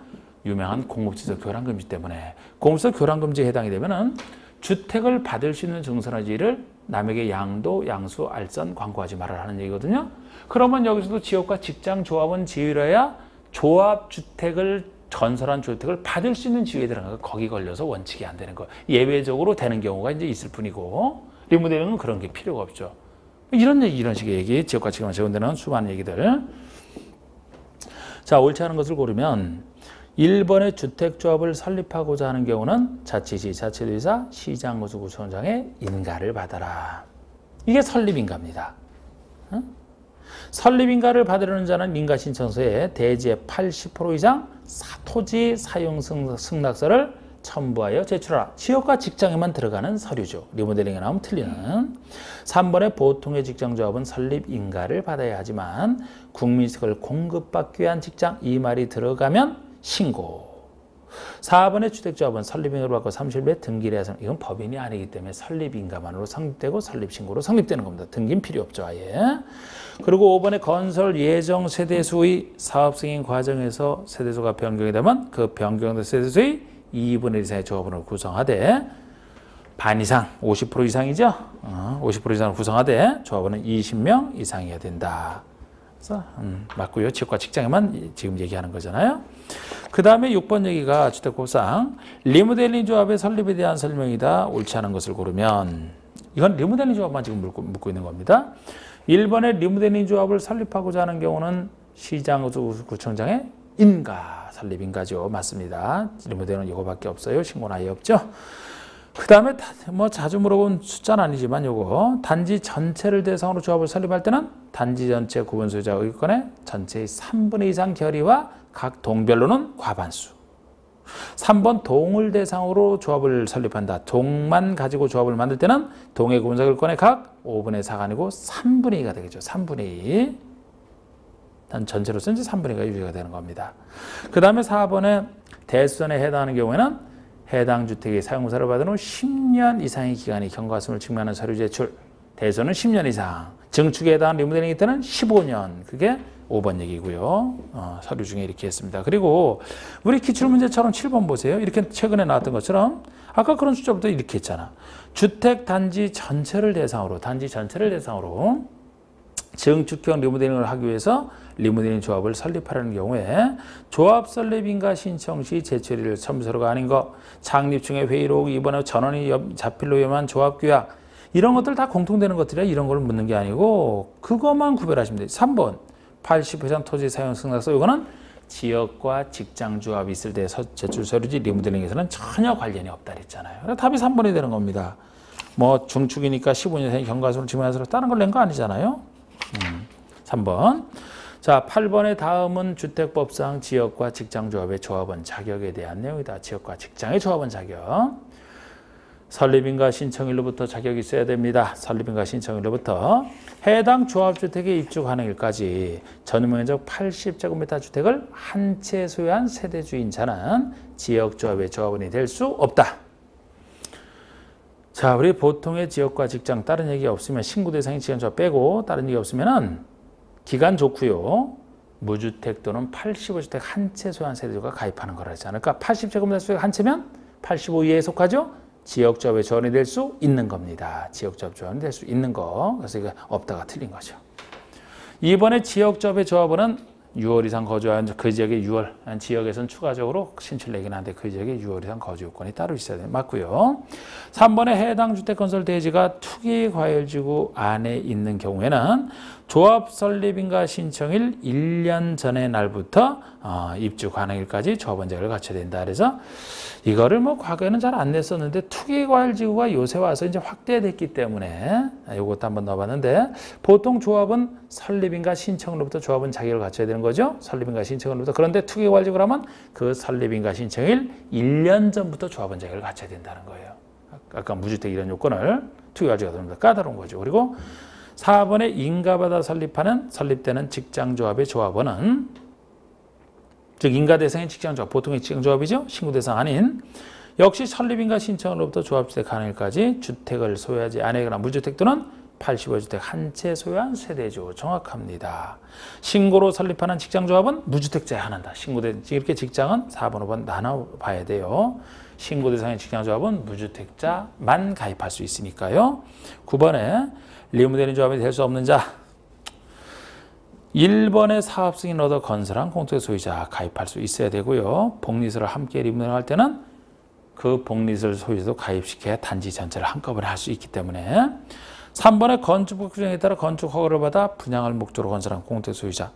유명한 공급지적 교란금지 때문에 공급지적 교란금지에 해당이 되면은 주택을 받을 수 있는 증선화지를 남에게 양도, 양수, 알선, 광고하지 말아라는 얘기거든요. 그러면 여기서도 지역과 직장 조합원 지위로야 조합주택을 건설한 주택을 받을 수 있는 지위에 들어가서 거기 걸려서 원칙이 안 되는 거. 예외적으로 되는 경우가 이제 있을 뿐이고 리모델링은 그런 게 필요가 없죠. 이런 식의 얘기, 지역과 직장만 적용되는 수많은 얘기들. 자, 옳지 않은 것을 고르면 1번의 주택조합을 설립하고자 하는 경우는 자치시, 자치도지사, 시장구청장의 인가를 받아라. 이게 설립인가입니다. 설립인가를 받으려는 자는 인가신청서에 대지의 80% 이상 토지 사용 승낙서를 첨부하여 제출하라. 지역과 직장에만 들어가는 서류죠. 리모델링에 나오면 틀리는. 3번의 보통의 직장조합은 설립인가를 받아야 하지만 국민주택을 공급받기 위한 직장 이 말이 들어가면 신고. 4번의 주택조합은 설립인가를 받고 30일에 등기를 해서 이건 법인이 아니기 때문에 설립인가만으로 성립되고 설립신고로 성립되는 겁니다. 등기는 필요 없죠. 아예. 그리고 5번의 건설 예정 세대수의 사업승인 과정에서 세대수가 변경이 되면 그 변경된 세대수의 2분의 1 이상의 조합원을 구성하되 반 이상, 50% 이상이죠? 50% 이상을 구성하되 조합원은 20명 이상이어야 된다. 그래서 맞고요. 지역과 직장에만 지금 얘기하는 거잖아요. 그 다음에 6번 얘기가 주택법상 리모델링 조합의 설립에 대한 설명이다. 옳지 않은 것을 고르면 이건 리모델링 조합만 지금 묻고 있는 겁니다. 1번에 리모델링 조합을 설립하고자 하는 경우는 시장구청장의 인가, 설립인가죠. 맞습니다. 리모델링은 이거밖에 없어요. 신고는 아예 없죠. 그 다음에 뭐 자주 물어본 숫자는 아니지만 요거 단지 전체를 대상으로 조합을 설립할 때는 단지 전체 구분 소유자 의권의 전체의 3분의 2 이상 결의와 각 동별로는 과반수. 3번 동을 대상으로 조합을 설립한다. 동만 가지고 조합을 만들 때는 동의 구분자 의권의 각 5분의 4가 아니고 3분의 2가 되겠죠. 3분의 2. 단 전체로서 이제 3분의 2가 유지가 되는 겁니다. 그 다음에 4번에 대수선에 해당하는 경우에는 해당 주택의 사용공사를 받은 후 10년 이상의 기간이 경과했음을 증명하는 서류 제출. 대수선은 10년 이상. 증축에 해당하는 리모델링일 때는 15년. 그게 5번 얘기고요. 서류 중에 이렇게 했습니다. 그리고 우리 기출문제처럼 7번 보세요. 이렇게 최근에 나왔던 것처럼 아까 그런 숫자부터 이렇게 했잖아. 주택 단지 전체를 대상으로 증축형 리모델링을 하기 위해서 리모델링 조합을 설립하려는 경우에 조합 설립인가 신청 시 제출일 첨부서류가 아닌 거, 창립 중에 회의록, 이번에 전원이 자필로 위험한 조합 규약 이런 것들 다 공통되는 것들이라 이런 걸 묻는 게 아니고 그것만 구별하시면 돼요. 3번 80% 토지 사용 승낙서 이거는 지역과 직장 조합이 있을 때 제출 서류지 리모델링에서는 전혀 관련이 없다 그랬잖아요. 그래서 답이 3번이 되는 겁니다. 뭐 중축이니까 15년 이상의 경과수를 증명해서 다른 걸 낸 거 아니잖아요. 3번. 자, 8번의 다음은 주택법상 지역과 직장조합의 조합원 자격에 대한 내용이다. 지역과 직장의 조합원 자격. 설립인가 신청일로부터 자격이 있어야 됩니다. 설립인가 신청일로부터 해당 조합주택의 입주 가능일까지 전유면적 80제곱미터 주택을 한 채 소유한 세대주인 자는 지역조합의 조합원이 될 수 없다. 자, 우리 보통의 지역과 직장 다른 얘기 없으면 신고 대상인 직장조합 빼고 다른 얘기 없으면은 기간 좋고요. 무주택 또는 85주택 한 채 소유한 세대주가 가입하는 거라 하지 않을까? 80제곱미터 주택 한 채면 85 이하에 속하죠? 지역조합의 조합원이 될 수 있는 겁니다. 지역조합 조합원이 될 수 있는 거. 그래서 이거 없다가 틀린 거죠. 이번에 지역조합의 조합원은 6월 이상 거주한 그 지역의 6월 지역에서는 추가적으로 신청되긴 한데 그 지역에 6월 이상 거주 요건이 따로 있어야 돼요. 맞고요. 3번에 해당 주택건설 대지가 투기과열지구 안에 있는 경우에는 조합 설립인가 신청일 1년 전의 날부터 입주 가능일까지 조합원 자격을 갖춰야 된다. 그래서 이거를 뭐 과거에는 잘 안 냈었는데 투기과열지구가 요새 와서 이제 확대됐기 때문에 이것도 한번 넣어봤는데 보통 조합은 설립인가 신청으로부터 조합은 자격을 갖춰야 되는 거죠. 설립인가 신청으로부터. 그런데 투기과열지구라면 그 설립인가 신청일 1년 전부터 조합원 자격을 갖춰야 된다는 거예요. 아까 무주택 이런 요건을 투기과열지구가 됩니다. 까다로운 거죠. 그리고 4번에 인가받아 설립되는 직장조합의 조합원은 즉 인가 대상의 직장조합, 보통의 직장조합이죠. 신고 대상 아닌 역시 설립인가 신청으로부터 조합주택 가능일까지 주택을 소유하지 아니거나 무주택 또는 85주택 한 채 소유한 세대주. 정확합니다. 신고로 설립하는 직장조합은 무주택자에 한한다. 신고된 이렇게 직장은 4번, 5번 나눠봐야 돼요. 신고 대상의 직장조합은 무주택자만 가입할 수 있으니까요. 9번에 리모델링 조합이 될 수 없는 자. 1번에 사업 승인 얻어 건설한 공동의 소유자 가입할 수 있어야 되고요. 복리스를 함께 리모델링할 때는 그 복리스 소유자도 가입시켜야 단지 전체를 한꺼번에 할 수 있기 때문에 3번에 건축법 규정에 따라 건축 허가를 받아 분양을 목적으로 건설한 공동의 소유자.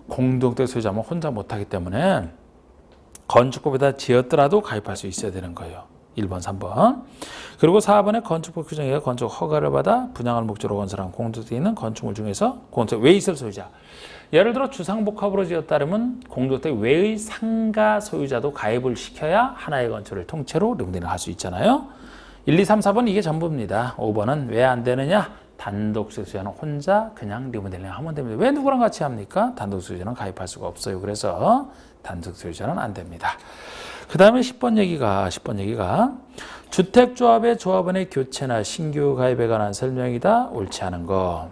공동의 소유자면 혼자 못하기 때문에 건축법에다 지었더라도 가입할 수 있어야 되는 거예요. 1번, 3번. 그리고 4번에 건축법 규정에 의해 건축 허가를 받아 분양을 목적으로 건설한 공동택에 있는 건축물 중에서 공동택 외에 있을 소유자. 예를 들어 주상복합으로 지었다면 공동택 외의 상가 소유자도 가입을 시켜야 하나의 건축을 통째로 리모델링을 할 수 있잖아요. 1, 2, 3, 4번 이게 전부입니다. 5번은 왜 안 되느냐? 단독주택 소유자는 혼자 그냥 리모델링 하면 됩니다. 왜 누구랑 같이 합니까? 단독주택 소유자는 가입할 수가 없어요. 그래서 단독주택 소유자는 안 됩니다. 그 다음에 10번 얘기가 주택조합의 조합원의 교체나 신규 가입에 관한 설명이다. 옳지 않은 거.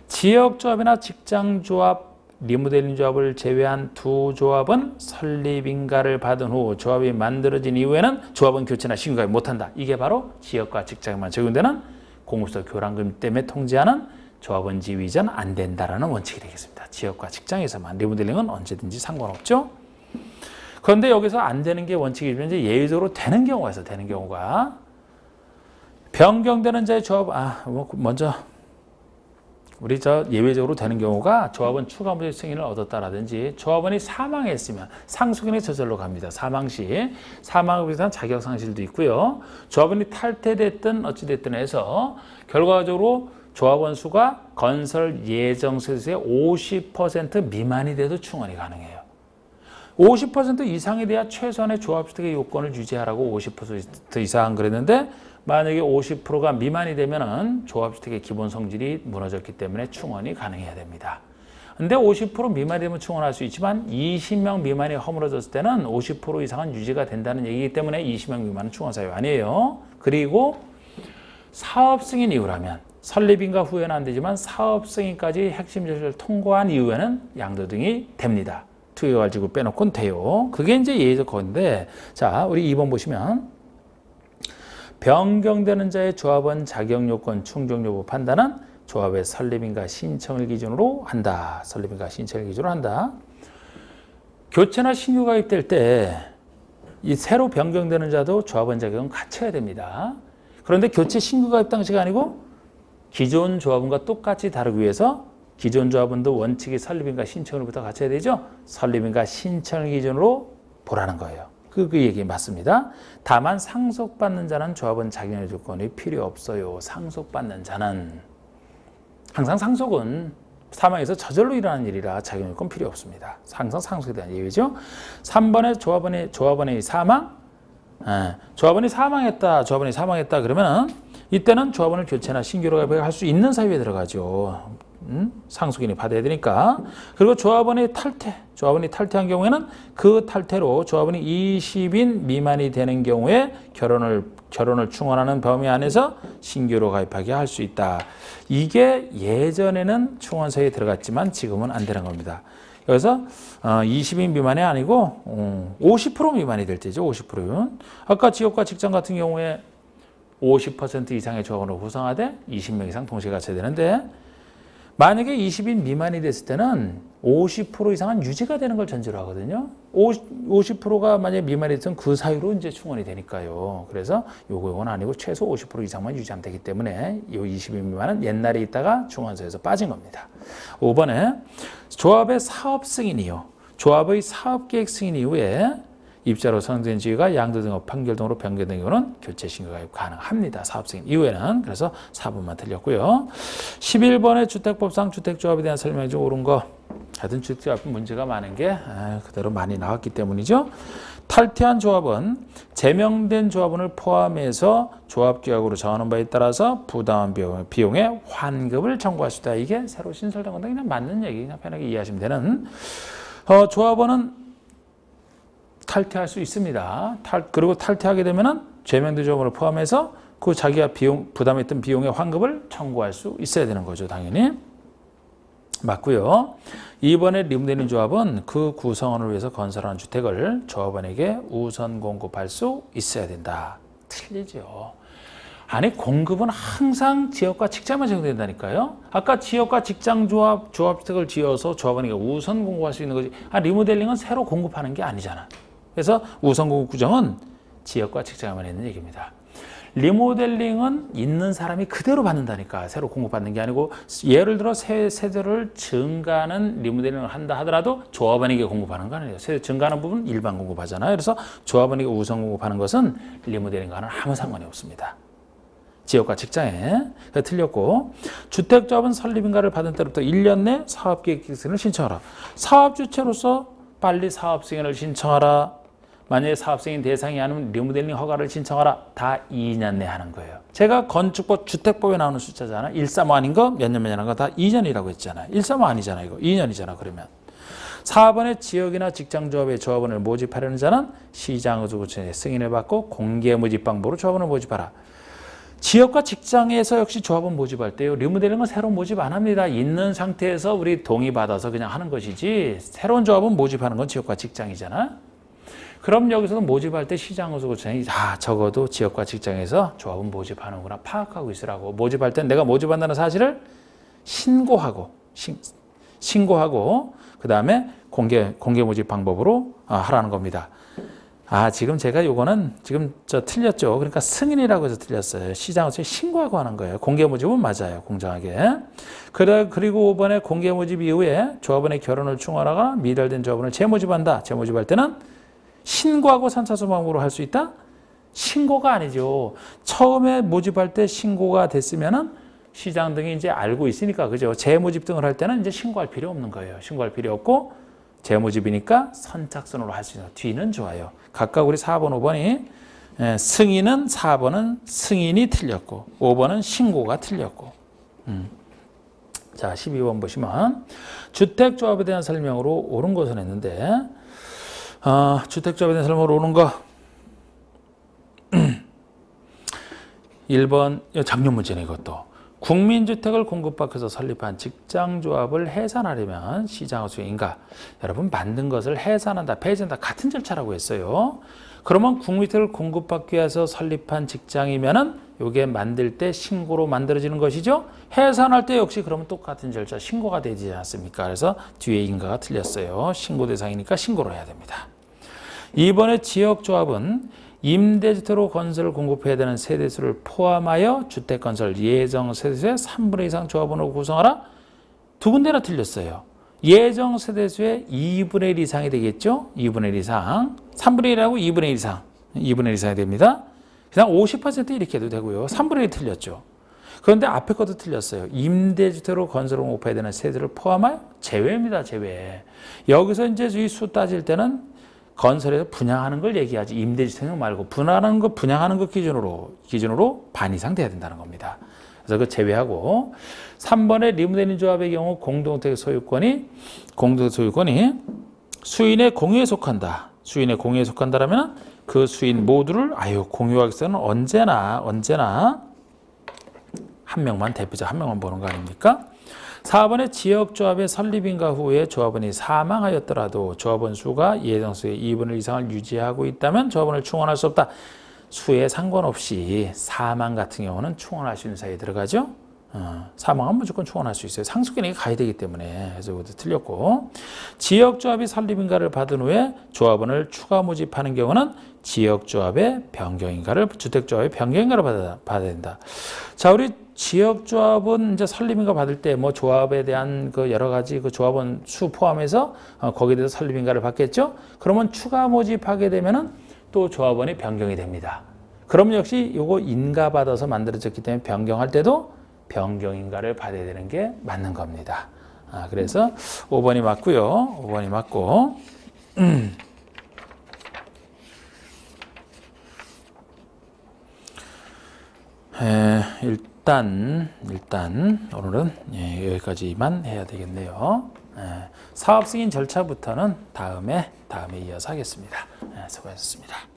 지역조합이나 직장조합, 리모델링 조합을 제외한 두 조합은 설립인가를 받은 후 조합이 만들어진 이후에는 조합은 교체나 신규 가입 못한다. 이게 바로 지역과 직장에만 적용되는 공급서 교란금 때문에 통지하는 조합원 지위 이전 안 된다라는 원칙이 되겠습니다. 지역과 직장에서만. 리모델링은 언제든지 상관없죠. 그런데 여기서 안 되는 게 원칙이면 이제 예외적으로 되는 경우가 있어. 되는 경우가 변경되는 자의 조합, 먼저 우리 예외적으로 되는 경우가 조합원 추가 무죄 승인을 얻었다라든지 조합원이 사망했으면 상속인의 저절로 갑니다. 사망 시 사망에 비슷한 자격 상실도 있고요. 조합원이 탈퇴됐든 어찌됐든 해서 결과적으로 조합원 수가 건설 예정 세수의 50% 미만이 돼도 충원이 가능해요. 50% 이상이 돼야 최소한의 조합주택의 요건을 유지하라고 50% 이상 그랬는데 만약에 50%가 미만이 되면은 조합주택의 기본 성질이 무너졌기 때문에 충원이 가능해야 됩니다. 근데 50% 미만이 되면 충원할 수 있지만 20명 미만이 허물어졌을 때는 50% 이상은 유지가 된다는 얘기이기 때문에 20명 미만은 충원 사유 아니에요. 그리고 사업 승인 이후라면 설립인가 후에는 안 되지만 사업 승인까지 핵심 절차를 통과한 이후에는 양도등이 됩니다. 투기과열지구 빼놓고는 돼요. 그게 이제 예외적 건데, 자, 우리 2번 보시면 변경되는 자의 조합원 자격 요건 충족 여부 판단은 조합의 설립인가 신청을 기준으로 한다. 설립인가 신청을 기준으로 한다. 교체나 신규 가입될 때 이 새로 변경되는 자도 조합원 자격은 갖춰야 됩니다. 그런데 교체 신규 가입 당시가 아니고 기존 조합원과 똑같이 다루기 위해서 기존 조합원도 원칙이 설립인가 신청을부터 갖춰야 되죠. 설립인가 신청을 기준으로 보라는 거예요. 그 얘기 맞습니다. 다만 상속받는 자는 조합원 자격의 조건이 필요 없어요. 상속받는 자는 항상 상속은 사망에서 저절로 일어나는 일이라 자격 요건 필요 없습니다. 항상 상속에 대한 예외죠. 3번에 조합원의 사망, 조합원이 사망했다 그러면 이때는 조합원을 교체나 신규로 가입할 수 있는 사유에 들어가죠. 상속인이 받아야 되니까. 그리고 조합원이 탈퇴한 경우에는 그 탈퇴로 조합원이 20인 미만이 되는 경우에 결혼을 충원하는 범위 안에서 신규로 가입하게 할 수 있다. 이게 예전에는 충원서에 들어갔지만 지금은 안 되는 겁니다. 여기서 20인 미만이 아니고 50% 미만이 될 때죠. 50%는. 아까 지역과 직장 같은 경우에 50% 이상의 조합원을 구성하되 20명 이상 동시에 갖춰야 되는데 만약에 20인 미만이 됐을 때는 50% 이상은 유지가 되는 걸 전제로 하거든요. 50%가 만약에 미만이 됐으면 그 사유로 이제 충원이 되니까요. 그래서 요건 아니고 최소 50% 이상만 유지하면 되기 때문에 이 20인 미만은 옛날에 있다가 충원서에서 빠진 겁니다. 5번에 조합의 사업 승인 이후, 조합의 사업계획 승인 이후에 입자로 선정된 지위가 양도 등업 판결 등으로 변경된 경우는 교체 신규 가입 가능합니다. 사업 승인 이후에는. 그래서 4번만 틀렸고요. 11번의 주택법상 주택조합에 대한 설명이 좀 옳은 거. 하여튼 주택조합 문제가 많은 게 그대로 많이 나왔기 때문이죠. 탈퇴한 조합은 제명된 조합원을 포함해서 조합계약으로 정하는 바에 따라서 부담한 비용의 환급을 청구할 수 있다. 이게 새로 신설된 건데 그냥 맞는 얘기, 그냥 편하게 이해하시면 되는. 조합원은 탈퇴할 수 있습니다. 그리고 탈퇴하게 되면은 제명된 조합원을 포함해서 그 자기가 부담했던 비용의 환급을 청구할 수 있어야 되는 거죠. 당연히. 맞고요. 이번에 리무델링 조합은 그 구성원을 위해서 건설하는 주택을 조합원에게 우선 공급할 수 있어야 된다. 틀리죠. 아니 공급은 항상 지역과 직장만 제공된다니까요. 아까 지역과 직장 조합주택을 지어서 조합원에게 우선 공급할 수 있는 거지. 리모델링은 새로 공급하는 게 아니잖아. 그래서 우선 공급 구정은 지역과 직장에만 있는 얘기입니다. 리모델링은 있는 사람이 그대로 받는다니까. 새로 공급받는 게 아니고 예를 들어 세대를 증가하는 리모델링을 한다 하더라도 조합원에게 공급하는 거 아니에요. 세대 증가하는 부분은 일반 공급하잖아요. 그래서 조합원에게 우선 공급하는 것은 리모델링과는 아무 상관이 없습니다. 지역과 직장에. 틀렸고, 주택조합은 설립인가를 받은 때부터 1년 내 사업계획 승인을 신청하라. 사업주체로서 빨리 사업승인을 신청하라. 만약에 사업승인 대상이 아니면 리모델링 허가를 신청하라. 다 2년 내 하는 거예요. 제가 건축법, 주택법에 나오는 숫자잖아. 135 아닌 거, 몇 년 하는 거 다 2년이라고 했잖아요. 135 아니잖아, 이거. 2년이잖아, 그러면. 4번의 지역이나 직장조합의 조합원을 모집하려는 자는 시장의회의 승인을 받고 공개 모집 방법으로 조합원을 모집하라. 지역과 직장에서 역시 조합원 모집할 때요. 리모델링은 새로 모집 안 합니다. 있는 상태에서 우리 동의받아서 그냥 하는 것이지 새로운 조합원 모집하는 건 지역과 직장이잖아. 그럼 여기서도 모집할 때 시장의회의 적어도 지역과 직장에서 조합원 모집하는구나 파악하고 있으라고. 모집할 땐 내가 모집한다는 사실을 신고하고 그 다음에 공개 모집 방법으로 하라는 겁니다. 지금 제가 요거는 지금 틀렸죠. 그러니까 승인이라고 해서 틀렸어요. 시장으로서 신고하고 하는 거예요. 공개 모집은 맞아요. 공정하게. 그리고 5번에 공개 모집 이후에 조합원의 결혼을 충원하거나 미달된 조합원을 재모집한다. 재모집할 때는 신고하고 선차수 방법으로 할 수 있다? 신고가 아니죠. 처음에 모집할 때 신고가 됐으면은 시장 등이 이제 알고 있으니까, 그죠? 재모집 등을 할 때는 이제 신고할 필요 없는 거예요. 신고할 필요 없고, 재모집이니까 선착순으로 할 수 있는 뒤는 좋아요. 각각 우리 4번, 5번이 승인은 4번은 승인이 틀렸고 5번은 신고가 틀렸고. 자, 12번 보시면 주택조합에 대한 설명으로 옳은 것은 했는데 주택조합에 대한 설명으로 옳은 거 1번 작년 문제네. 이것도 국민주택을 공급받기 위해서 설립한 직장조합을 해산하려면 시장의 수익인가? 여러분, 만든 것을 해산한다, 폐지한다 같은 절차라고 했어요. 그러면 국민주택을 공급받기 위해서 설립한 직장이면은 이게 만들 때 신고로 만들어지는 것이죠. 해산할 때 역시 그러면 똑같은 절차 신고가 되지 않습니까? 그래서 뒤에 인가가 틀렸어요. 신고 대상이니까 신고를 해야 됩니다. 2번의 지역조합은 임대주택으로 건설을 공급해야 되는 세대수를 포함하여 주택건설 예정 세대수의 3분의 2 이상 조합원으로 구성하라. 두 군데나 틀렸어요. 예정 세대수의 2분의 1 이상이 되겠죠. 2분의 1 이상. 3분의 1하고 2분의 1 이상. 2분의 1 이상이 됩니다. 그냥 50% 이렇게 해도 되고요. 3분의 1 틀렸죠. 그런데 앞에 것도 틀렸어요. 임대주택으로 건설을 공급해야 되는 세대를 포함하여 제외입니다. 제외. 여기서 이제 이 수 따질 때는 건설에서 분양하는 걸 얘기하지 임대주택 말고 분양하는 것 기준으로 반 이상 돼야 된다는 겁니다. 그래서 그 제외하고 3번의 리무네린 조합의 경우 공동주택 소유권이 수인의 공유에 속한다. 수인의 공유에 속한다라면 그 수인 모두를 공유하기 위해서는 언제나 한 명만 대표자 한 명만 보는 거 아닙니까? 4번의 지역조합의 설립인가 후에 조합원이 사망하였더라도 조합원 수가 예정수의 2분의 1 이상을 유지하고 있다면 조합원을 충원할 수 없다. 수에 상관없이 사망 같은 경우는 충원할 수 있는 사이에 들어가죠. 사망은 무조건 충원할 수 있어요. 상속인에게 가야 되기 때문에. 그래서 이것도 틀렸고, 지역조합이 설립인가를 받은 후에 조합원을 추가 모집하는 경우는 지역조합의 변경인가를 주택조합의 변경인가를 받아야 된다. 자, 우리 지역조합은 이제 설립인가 받을 때 뭐 조합에 대한 그 여러 가지 그 조합원 수 포함해서 거기에 대해서 설립인가를 받겠죠. 그러면 추가 모집하게 되면은 또 조합원이 변경이 됩니다. 그럼 역시 요거 인가 받아서 만들어졌기 때문에 변경할 때도 변경인가를 받아야 되는 게 맞는 겁니다. 그래서 5번이 맞고요. 5번이 맞고. 일단 오늘은 여기까지만 해야 되겠네요. 사업 승인 절차부터는 다음에 이어서 하겠습니다. 수고하셨습니다.